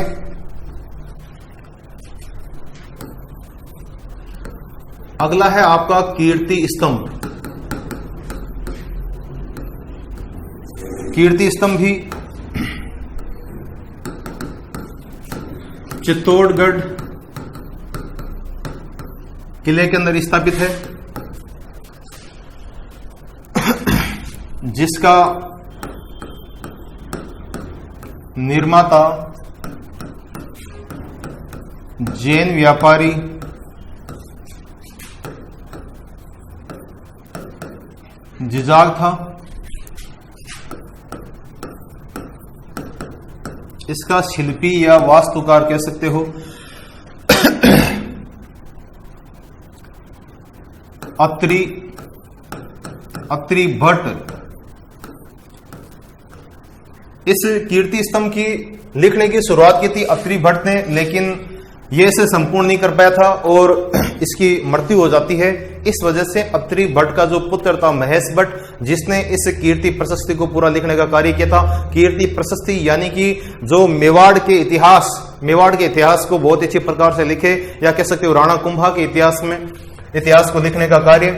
अगला है आपका कीर्ति स्तंभ। कीर्ति स्तंभ भी चित्तौड़गढ़ किले के अंदर स्थापित है, जिसका निर्माता जैन व्यापारी जिजाग था। इसका शिल्पी या वास्तुकार कह सकते हो अत्रि भट्ट। इस कीर्ति स्तंभ की लिखने की शुरुआत की थी अत्रि भट्ट ने, लेकिन ये इसे संपूर्ण नहीं कर पाया था और इसकी मृत्यु हो जाती है। इस वजह से अत्रि भट्ट का जो पुत्र था महेश भट्ट, जिसने इस कीर्ति प्रशस्ति को पूरा लिखने का कार्य किया था। कीर्ति प्रशस्ति यानी कि जो मेवाड़ के इतिहास को बहुत अच्छी प्रकार से लिखे, या कह सकते हो राणा कुंभा के इतिहास को लिखने का कार्य।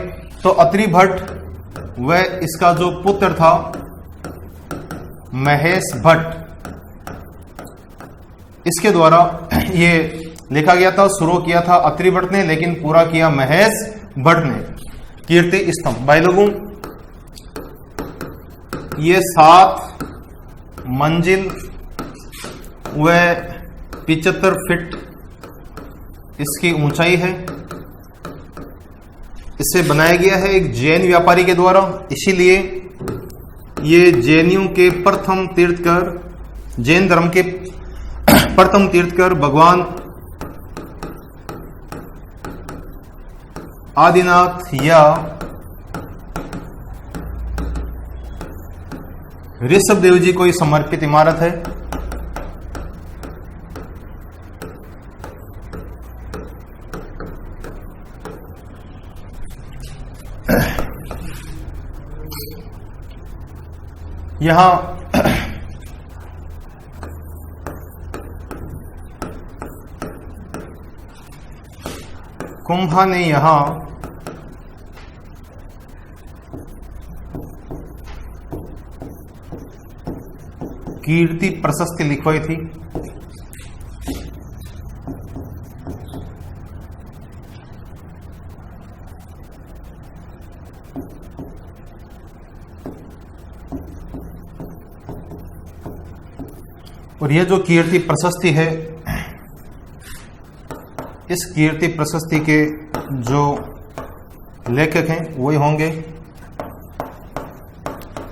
तो अत्रि भट्ट वह इसका जो पुत्र था महेश भट्ट, इसके द्वारा ये लिखा गया था, शुरू किया था अत्रि भट्ट ने, लेकिन पूरा किया महेश भट्ट ने। कीर्ति स्तंभ भाई लोगों, ये 7 मंजिल व 75 फीट इसकी ऊंचाई है। इसे बनाया गया है एक जैन व्यापारी के द्वारा, इसीलिए ये जैनियों के प्रथम तीर्थकर, जैन धर्म के प्रथम तीर्थकर भगवान आदिनाथ या ऋषभ देव जी को ही समर्पित इमारत है। यहां कुंभा ने यहां कीर्ति प्रशस्ति लिखवाई थी। और यह जो कीर्ति प्रशस्ति है, इस कीर्ति प्रशस्ति के जो लेखक हैं वही होंगे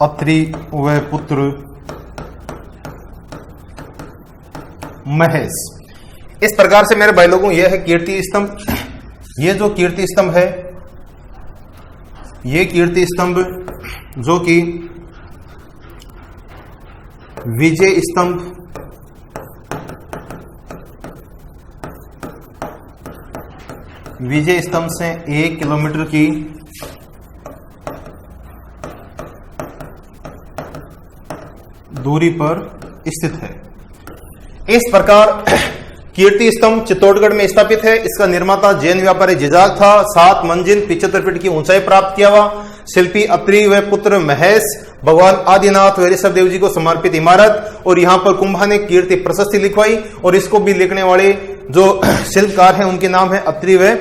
अत्रि व पुत्र महेश। इस प्रकार से मेरे भाई लोगों यह है कीर्ति स्तंभ। ये जो कीर्ति स्तंभ है, ये कीर्ति स्तंभ जो कि विजय स्तंभ, विजय स्तंभ से 1 किलोमीटर की दूरी पर स्थित है। इस प्रकार कीर्ति स्तंभ चित्तौड़गढ़ में स्थापित है। इसका निर्माता जैन व्यापारी जिजाग था। 7 मंजिल 75 फीट की ऊंचाई प्राप्त किया हुआ, शिल्पी अत्रि व पुत्र महेश, भगवान आदिनाथ व ऋषभ देव जी को समर्पित इमारत। और यहाँ पर कुंभा ने कीर्ति प्रशस्ति लिखवाई, और इसको भी लिखने वाले जो शिल्पकार हैं उनके नाम है अत्रि व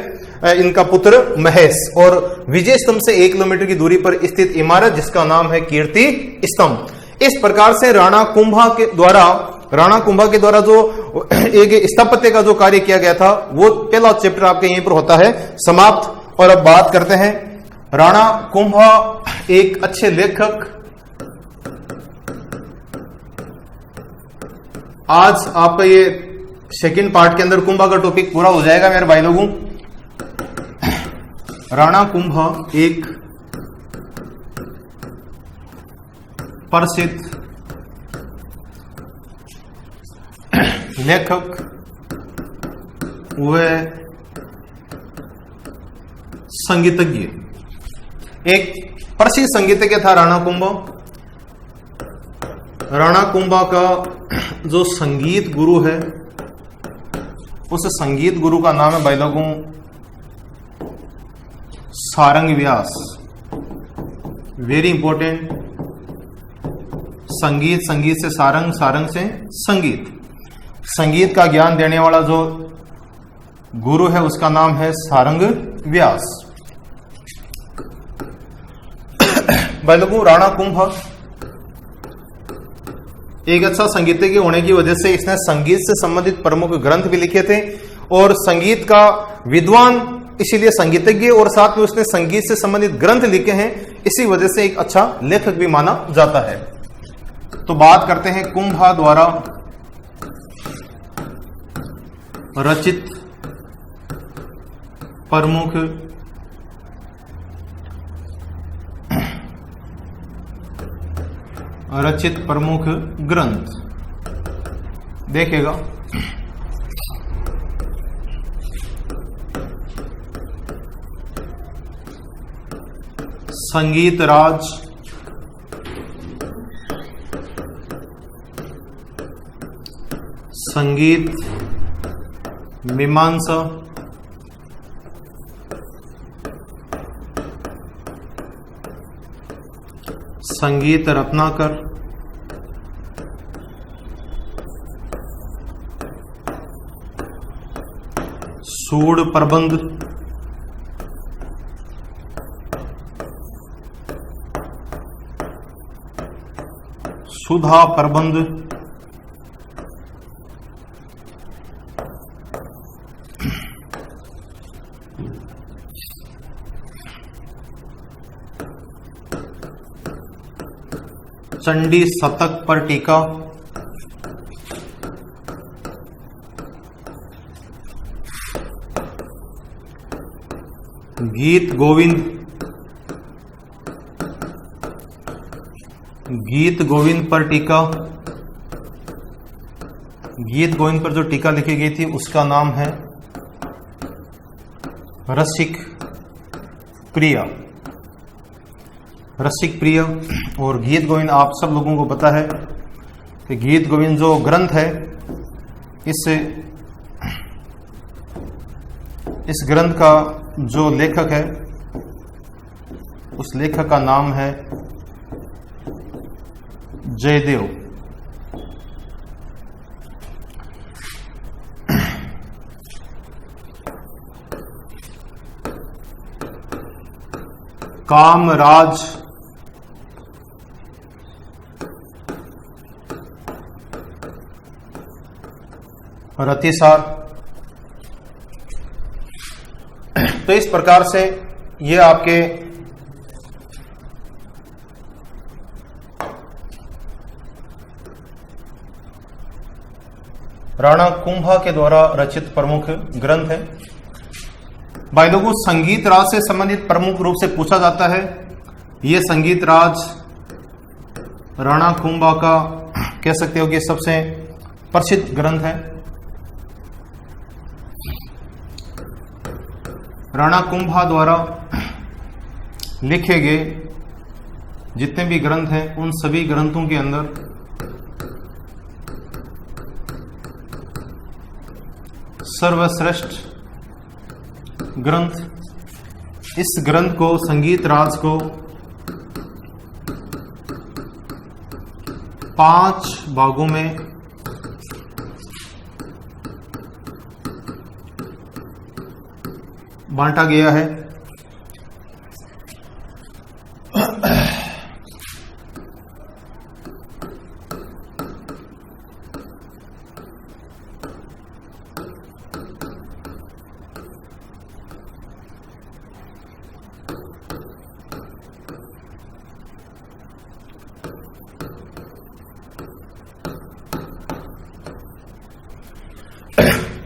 इनका पुत्र महेश। और विजय स्तंभ से 1 किलोमीटर की दूरी पर स्थित इमारत जिसका नाम है कीर्ति स्तंभ। इस प्रकार से राणा कुंभा के द्वारा जो एक स्थापत्य का जो कार्य किया गया था, वो पहला चैप्टर आपके यहीं पर होता है समाप्त। और अब बात करते हैं राणा कुंभा एक अच्छे लेखक। आज आपका ये सेकंड पार्ट के अंदर कुंभा का टॉपिक पूरा हो जाएगा मेरे भाई लोगों। राणा कुंभा एक प्रसिद्ध लेखक व संगीतज्ञ, एक प्रसिद्ध संगीतज्ञ था राणा कुंभा। राणा कुंभा का जो संगीत गुरु है, उस संगीत गुरु का नाम है भाई लोगों सारंग व्यास। Very important. संगीत, संगीत से सारंग, सारंग से संगीत। संगीत का ज्ञान देने वाला जो गुरु है उसका नाम है सारंग व्यास। भाई लोगों राणा कुंभा एक अच्छा संगीतज्ञ होने की वजह से इसने संगीत से संबंधित प्रमुख ग्रंथ भी लिखे थे, और संगीत का विद्वान इसीलिए संगीतज्ञ, और साथ में उसने संगीत से संबंधित ग्रंथ लिखे हैं, इसी वजह से एक अच्छा लेखक भी माना जाता है। तो बात करते हैं कुंभा द्वारा रचित प्रमुख ग्रंथ। देखिएगा संगीत राज, संगीत मीमांसा, संगीत रत्नाकर, सूड प्रबंध, सुधा प्रबंध, चंडी शतक पर टीका, गीत गोविंद, गीत गोविंद पर टीका। गीत गोविंद पर जो टीका लिखी गई थी उसका नाम है रसिक प्रिया। रसिक प्रिया और गीत गोविंद आप सब लोगों को पता है कि गीत गोविंद जो ग्रंथ है, इस ग्रंथ का जो लेखक है उस लेखक का नाम है जयदेव। कामराज, रतिसार। तो इस प्रकार से ये आपके राणा कुंभा के द्वारा रचित प्रमुख ग्रंथ है। भाई लोगों, संगीत राज से संबंधित प्रमुख रूप से पूछा जाता है। यह संगीत राज राणा कुंभा का कह सकते हो कि सबसे प्रसिद्ध ग्रंथ है। राणा कुंभा द्वारा लिखे गए जितने भी ग्रंथ हैं उन सभी ग्रंथों के अंदर सर्वश्रेष्ठ ग्रंथ, इस ग्रंथ को संगीत राज को 5 भागों में बांटा गया है।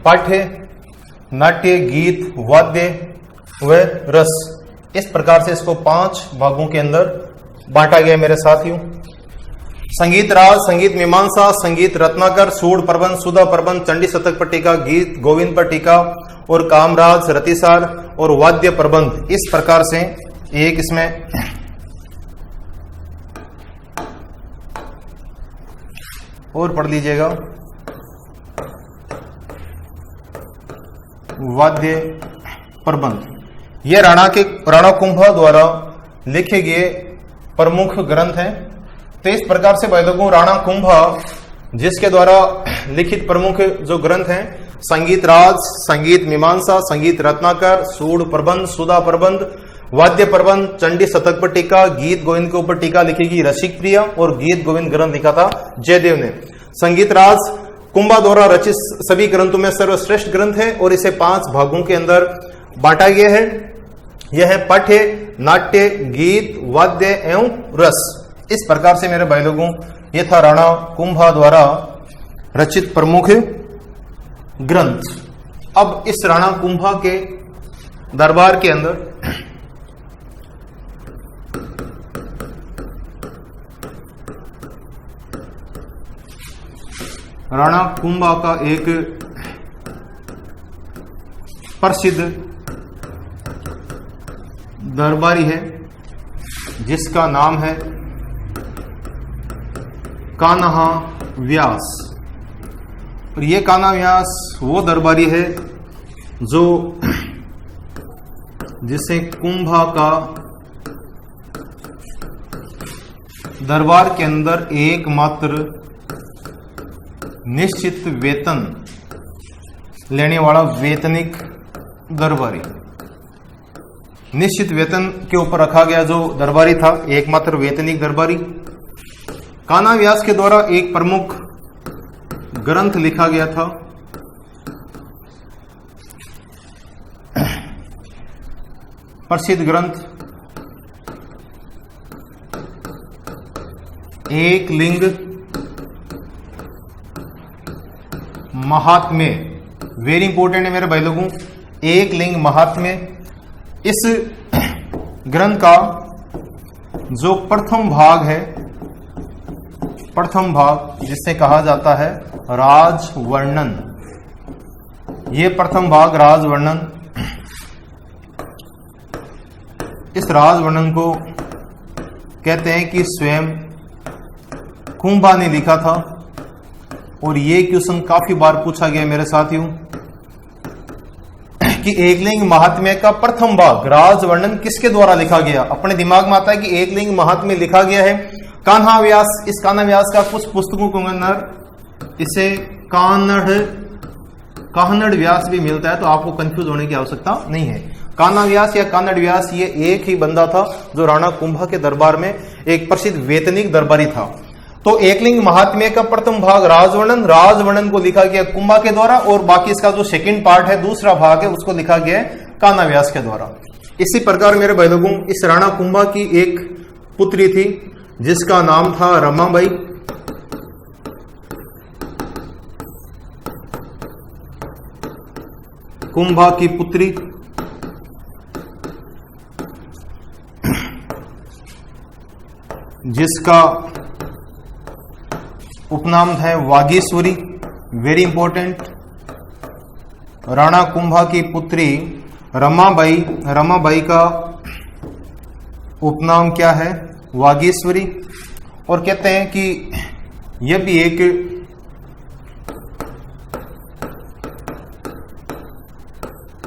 पाठ्य, नाट्य, गीत, वाद्य व रस, इस प्रकार से इसको 5 भागों के अंदर बांटा गया मेरे साथियों। संगीत राज, संगीत मीमांसा, संगीत रत्नाकर, सूड प्रबंध, सुधा प्रबंध, चंडी शतक पर टीका, गीत गोविंद पर टीका और कामराज, रतिसार और वाद्य प्रबंध, इस प्रकार से एक इसमें और पढ़ लीजिएगा, वाद्य प्रबंध। ये राणा कुंभा द्वारा लिखे गए प्रमुख ग्रंथ हैं। तो इस प्रकार से भाई लोगों, राणा कुंभा जिसके द्वारा लिखित प्रमुख जो ग्रंथ हैं, संगीत राज, संगीत मीमांसा, संगीत रत्नाकर, सूड प्रबंध, सुधा प्रबंध, वाद्य प्रबंध, चंडी शतक पर टीका, गीत गोविंद के ऊपर टीका लिखेगी रसिक प्रिया और गीत गोविंद ग्रंथ लिखा था जयदेव ने। संगीत राज कुंभा द्वारा रचित सभी ग्रंथों में सर्वश्रेष्ठ ग्रंथ है और इसे 5 भागों के अंदर बांटा गया है। यह है पाठ्य, नाट्य, गीत, वाद्य एवं रस। इस प्रकार से मेरे भाई लोगों, यह था राणा कुंभा द्वारा रचित प्रमुख ग्रंथ। अब इस राणा कुंभा के दरबार के अंदर राणा कुंभा का एक प्रसिद्ध दरबारी है जिसका नाम है कान्हा व्यास। और ये कान्हा व्यास वो दरबारी है जो जिसे कुंभा का दरबार के अंदर एकमात्र निश्चित वेतन लेने वाला वेतनिक दरबारी। निश्चित वेतन के ऊपर रखा गया जो दरबारी था, एकमात्र वेतनिक दरबारी। कान्हा व्यास के द्वारा एक प्रमुख ग्रंथ लिखा गया था, प्रसिद्ध ग्रंथ एक लिंग महात्म्य। वेरी इंपॉर्टेंट है मेरे भाई लोगों, एक लिंग महात्म्य। इस ग्रंथ का जो प्रथम भाग है, प्रथम भाग जिसे कहा जाता है राजवर्णन, ये प्रथम भाग राजवर्णन, इस राजवर्णन को कहते हैं कि स्वयं कुंभा ने लिखा था। और ये क्वेश्चन काफी बार पूछा गया मेरे साथियों कि एकलिंग महात्म्य का प्रथम भाग राजवर्णन किसके द्वारा लिखा गया। अपने दिमाग में आता है कि एकलिंग महात्म्य लिखा गया है कान्हा व्यास। इस कान्हा व्यास का कुछ पुस्तकों के अंदर इसे कान्हड़ व्यास भी मिलता है, तो आपको कंफ्यूज होने की आवश्यकता नहीं है। कान्हा व्यास या कान्हड़ व्यास ये एक ही बंदा था जो राणा कुंभा के दरबार में एक प्रसिद्ध वेतनिक दरबारी था। तो एकलिंग महात्म्य का प्रथम भाग राजवर्णन को लिखा गया कुंभा के द्वारा, और बाकी इसका जो सेकंड पार्ट है, दूसरा भाग है, उसको लिखा गया है कान्हा व्यास के द्वारा। इसी प्रकार मेरे भाई लोगों, इस राणा कुंभा की एक पुत्री थी जिसका नाम था रमाबाई। कुंभा की पुत्री जिसका उपनाम है वागीश्वरी। वेरी इंपॉर्टेंट, राणा कुंभा की पुत्री रमाबाई का उपनाम क्या है? वागीश्वरी। और कहते हैं कि यह भी एक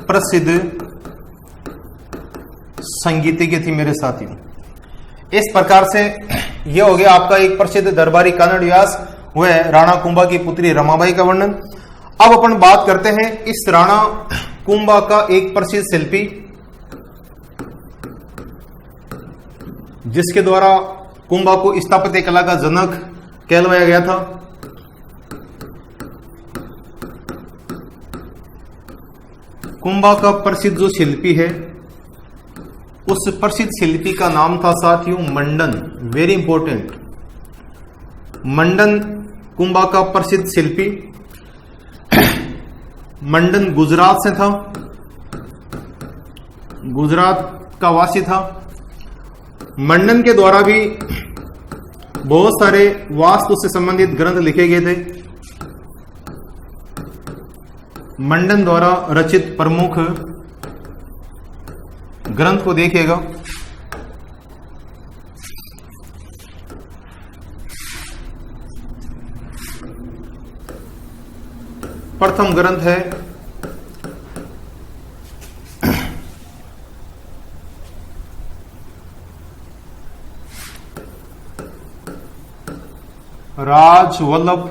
प्रसिद्ध संगीतज्ञ थी मेरे साथियों। इस प्रकार से यह हो गया आपका एक प्रसिद्ध दरबारी कान्हड़ व्यास, वह है राणा कुंभा की पुत्री रमाबाई का वर्णन। अब अपन बात करते हैं इस राणा कुंभा का एक प्रसिद्ध शिल्पी जिसके द्वारा कुंभा को स्थापत्य कला का जनक कहलवाया गया था। कुंभा का प्रसिद्ध जो शिल्पी है, उस प्रसिद्ध शिल्पी का नाम था साथियों मंडन। वेरी इंपॉर्टेंट, मंडन कुंभा का प्रसिद्ध शिल्पी। मंडन गुजरात से था, गुजरात का वासी था। मंडन के द्वारा भी बहुत सारे वास्तु से संबंधित ग्रंथ लिखे गए थे। मंडन द्वारा रचित प्रमुख ग्रंथ को देखिएगा। प्रथम ग्रंथ है राजवल्लभ,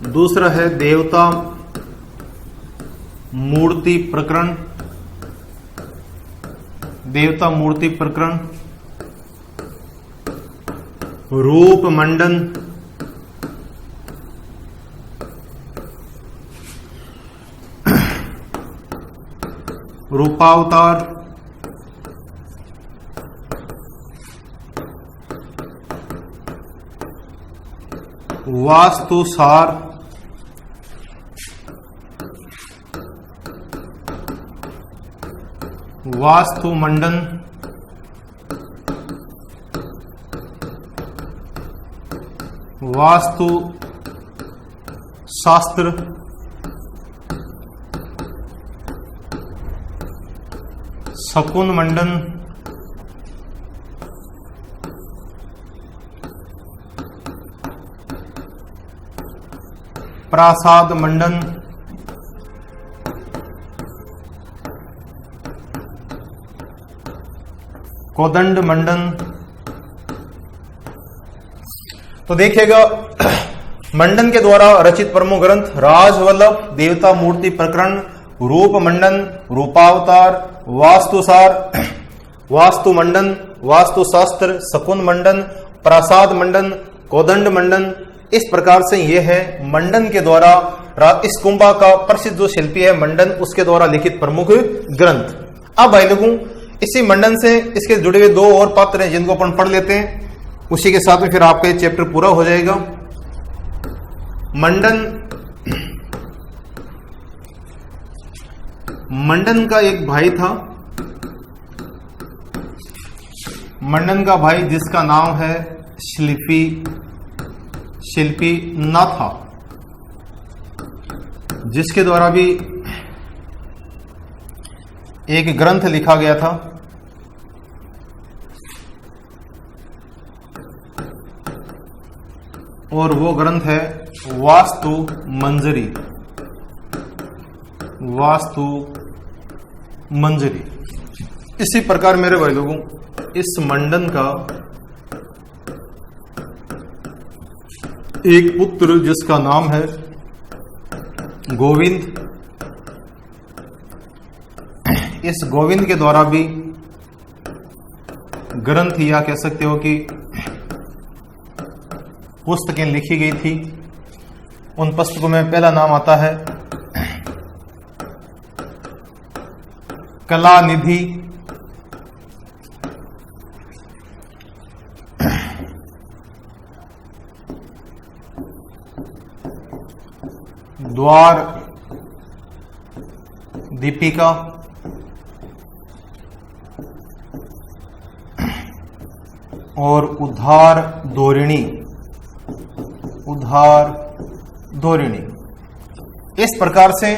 दूसरा है देवता मूर्ति प्रकरण, देवता मूर्ति प्रकरण, रूप मंडन, रूपावतार, वास्तुसार, वास्तु मंडन, वास्तु शास्त्र, शकुन मंडन, प्रासाद मंडन, कोदंड मंडन। तो देखिएगा मंडन के द्वारा रचित प्रमुख ग्रंथ राजवल्लभ, देवता मूर्ति प्रकरण, रूप मंडन, रूपावतार, वास्तुसार, वास्तु मंडन, वास्तुशास्त्र, शकुन मंडन, प्रासाद मंडन, कोदंड मंडन। इस प्रकार से ये है मंडन के द्वारा, इस कुंभा का प्रसिद्ध जो शिल्पी है मंडन, उसके द्वारा लिखित प्रमुख ग्रंथ। अब भाई लोगों, इसी मंडन से इसके जुड़े हुए 2 और पात्र हैं जिनको अपन पढ़ लेते हैं, उसी के साथ में फिर आपका ये चैप्टर पूरा हो जाएगा। मंडन का एक भाई था, मंडन का भाई जिसका नाम है शिल्पी नाथा, जिसके द्वारा भी एक ग्रंथ लिखा गया था। और वो ग्रंथ है वास्तु मंजरी। इसी प्रकार मेरे भाई लोगों, इस मंडन का एक पुत्र जिसका नाम है गोविंद, इस गोविंद के द्वारा भी ग्रंथ या कह सकते हो कि पुस्तकें लिखी गई थी। उन पुस्तकों में पहला नाम आता है कला निधि, द्वार दीपिका, और उद्धार धोरिणी। इस प्रकार से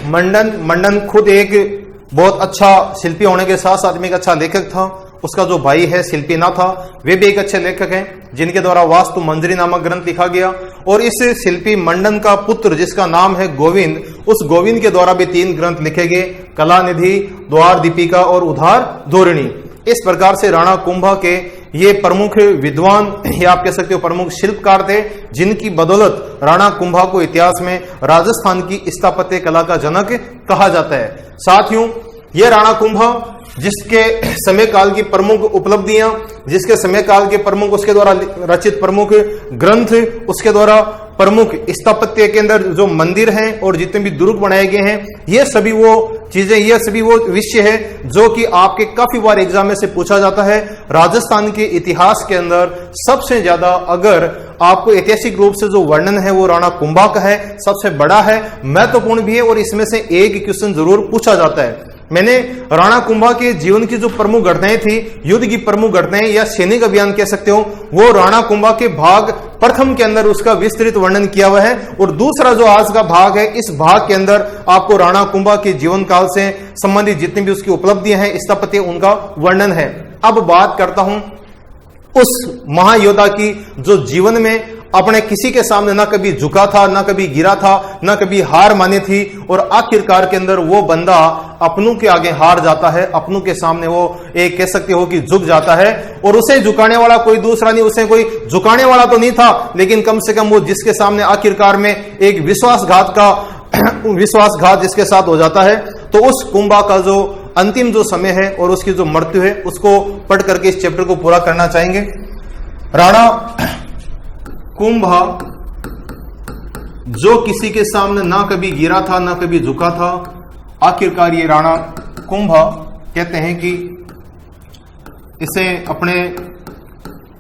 मंडन खुद एक बहुत अच्छा शिल्पी होने के साथ साथ में एक अच्छा लेखक था। उसका जो भाई है शिल्पी ना था, वे भी एक अच्छे लेखक हैं जिनके द्वारा वास्तु मंजरी नामक ग्रंथ लिखा गया। और इस शिल्पी मंडन का पुत्र जिसका नाम है गोविंद, उस गोविंद के द्वारा भी 3 ग्रंथ लिखे गए, कला निधि, द्वार दीपिका और उद्धार धोरिणी। इस प्रकार से राणा कुंभा के ये प्रमुख विद्वान या आप कह सकते हो प्रमुख शिल्पकार थे, जिनकी बदौलत राणा कुंभा को इतिहास में राजस्थान की स्थापत्य कला का जनक कहा जाता है। साथियों, ये राणा कुंभा जिसके समय काल की प्रमुख उपलब्धियां, जिसके समय काल के प्रमुख उसके द्वारा रचित प्रमुख ग्रंथ, उसके द्वारा प्रमुख स्थापत्य के अंदर जो मंदिर हैं और जितने भी दुर्ग बनाए गए हैं, ये सभी वो चीजें, ये सभी वो विषय है जो कि आपके काफी बार एग्जाम में से पूछा जाता है। राजस्थान के इतिहास के अंदर सबसे ज्यादा अगर आपको ऐतिहासिक रूप से जो वर्णन है वो राणा कुंभा का है, सबसे बड़ा है, महत्वपूर्ण भी है, और इसमें से एक क्वेश्चन जरूर पूछा जाता है। मैंने राणा कुंभा के जीवन की जो प्रमुख घटनाएं थी, युद्ध की प्रमुख घटनाएं या सैनिक अभियान कह सकते हो, वो राणा कुंभा के भाग प्रथम के अंदर उसका विस्तृत वर्णन किया हुआ है। और दूसरा जो आज का भाग है, इस भाग के अंदर आपको राणा कुंभा के जीवन काल से संबंधित जितनी भी उसकी उपलब्धियां हैं, स्थापत्य, उनका वर्णन है। अब बात करता हूं उस महायोद्धा की जो जीवन में अपने किसी के सामने ना कभी झुका था, ना कभी गिरा था, ना कभी हार मानी थी, और आखिरकार के अंदर वो बंदा अपनों के आगे हार जाता है, अपनों के सामने वो एक कह सकते हो कि झुक जाता है। और उसे झुकाने वाला कोई दूसरा नहीं, उसे कोई झुकाने वाला तो नहीं था, लेकिन कम से कम वो जिसके सामने आखिरकार में एक विश्वासघात जिसके साथ हो जाता है। तो उस कुंभा का जो अंतिम जो समय है और उसकी जो मृत्यु है, उसको पढ़ करके इस चैप्टर को पूरा करना चाहेंगे। राणा कुंभा जो किसी के सामने ना कभी गिरा था, ना कभी झुका था, आखिरकार ये राणा कुंभा कहते हैं कि इसे अपने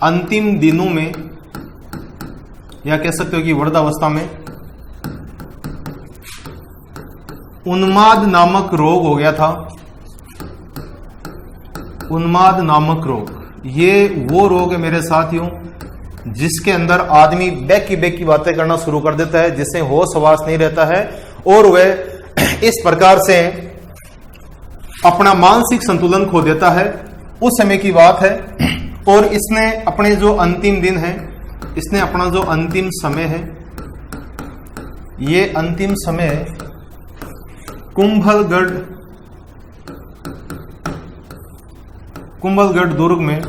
अंतिम दिनों में या कह सकते हो कि वृद्धावस्था में उन्माद नामक रोग हो गया था। उन्माद नामक रोग, ये वो रोग है मेरे साथियों जिसके अंदर आदमी बेकी बातें करना शुरू कर देता है, जिससे होश हवास नहीं रहता है, और वह इस प्रकार से अपना मानसिक संतुलन खो देता है। उस समय की बात है, और इसने अपने जो अंतिम दिन है, इसने अपना जो अंतिम समय है, ये अंतिम समय कुंभलगढ़ दुर्ग में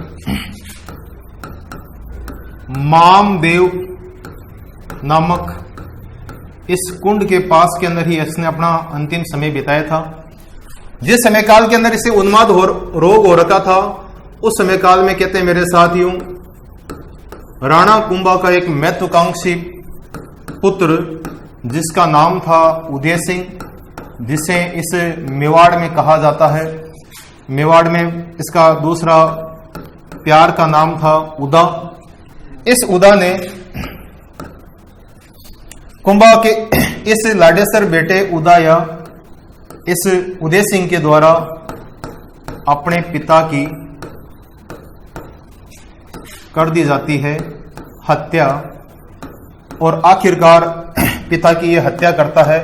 नामक इस कुंड के पास के अंदर ही इसने अपना अंतिम समय बिताया था। जिस समय काल के अंदर इसे उन्माद रोग हो रखा था, उस समय काल में कहते हैं मेरे साथियों, राणा कुंभा का एक महत्वाकांक्षी पुत्र जिसका नाम था उदय सिंह, जिसे इस मेवाड़ में कहा जाता है। मेवाड़ में इसका दूसरा प्यार का नाम था उदा। इस उदा ने कुंभा के इस लाडेसर बेटे उदा या इस उदय सिंह के द्वारा अपने पिता की कर दी जाती है हत्या, और आखिरकार पिता की यह हत्या करता है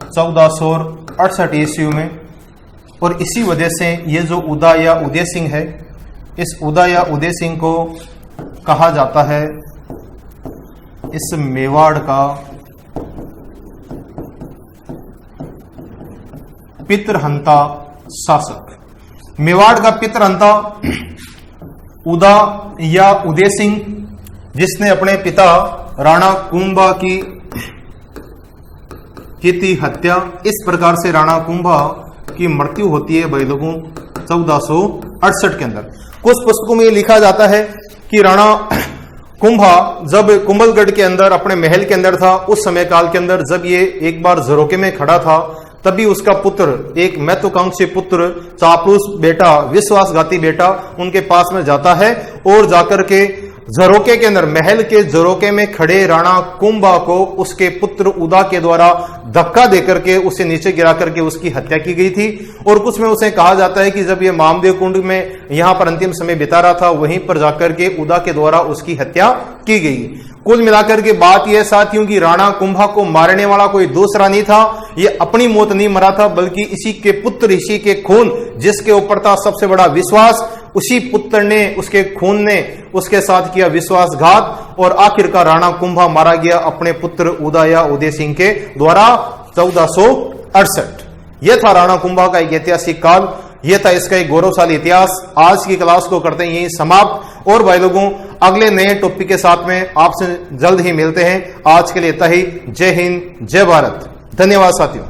1468 ईस्वी में। और इसी वजह से ये जो उदा या उदय सिंह है, इस उदा या उदय सिंह को कहा जाता है इस मेवाड़ का पितृहंता शासक। मेवाड़ का पितृहंता उदा या उदय सिंह, जिसने अपने पिता राणा कुंभा की थी हत्या। इस प्रकार से राणा कुंभा की मृत्यु होती है भाई लोगों 1468 के अंदर। कुछ पुस्तकों में यह लिखा जाता है कि राणा कुंभा जब कुंभलगढ़ के अंदर अपने महल के अंदर था, उस समय काल के अंदर जब ये एक बार झरोके में खड़ा था, तभी उसका पुत्र, एक महत्वाकांक्षी पुत्र, चापलूस बेटा, विश्वासघाती बेटा उनके पास में जाता है और जाकर के झरोके के अंदर, महल के झरोके में खड़े राणा कुंभा को उसके पुत्र उदा के द्वारा धक्का देकर के उसे नीचे गिरा करके उसकी हत्या की गई थी। और कुछ में उसे कहा जाता है कि जब ये मामदेव कुंड में यहां पर अंतिम समय बिता रहा था, वहीं पर जाकर के उदा के द्वारा उसकी हत्या की गई। कुल मिलाकर के बात यह साथियों की राणा कुंभा को मारने वाला कोई दूसरा नहीं था, ये अपनी मौत नहीं मरा था, बल्कि इसी के पुत्र, इसी के खून जिसके ऊपर था सबसे बड़ा विश्वास, उसी पुत्र ने, उसके खून ने उसके साथ किया विश्वासघात, और आखिरकार राणा कुंभा मारा गया अपने पुत्र उदा या उदय सिंह के द्वारा 1468। यह था राणा कुंभा का एक ऐतिहासिक काल, यह था इसका एक गौरवशाली इतिहास। आज की क्लास को करते हैं यही समाप्त, और भाई लोगों अगले नए टॉपिक के साथ में आपसे जल्द ही मिलते हैं। आज के लिए इतना ही। जय हिंद, जय भारत, धन्यवाद साथियों।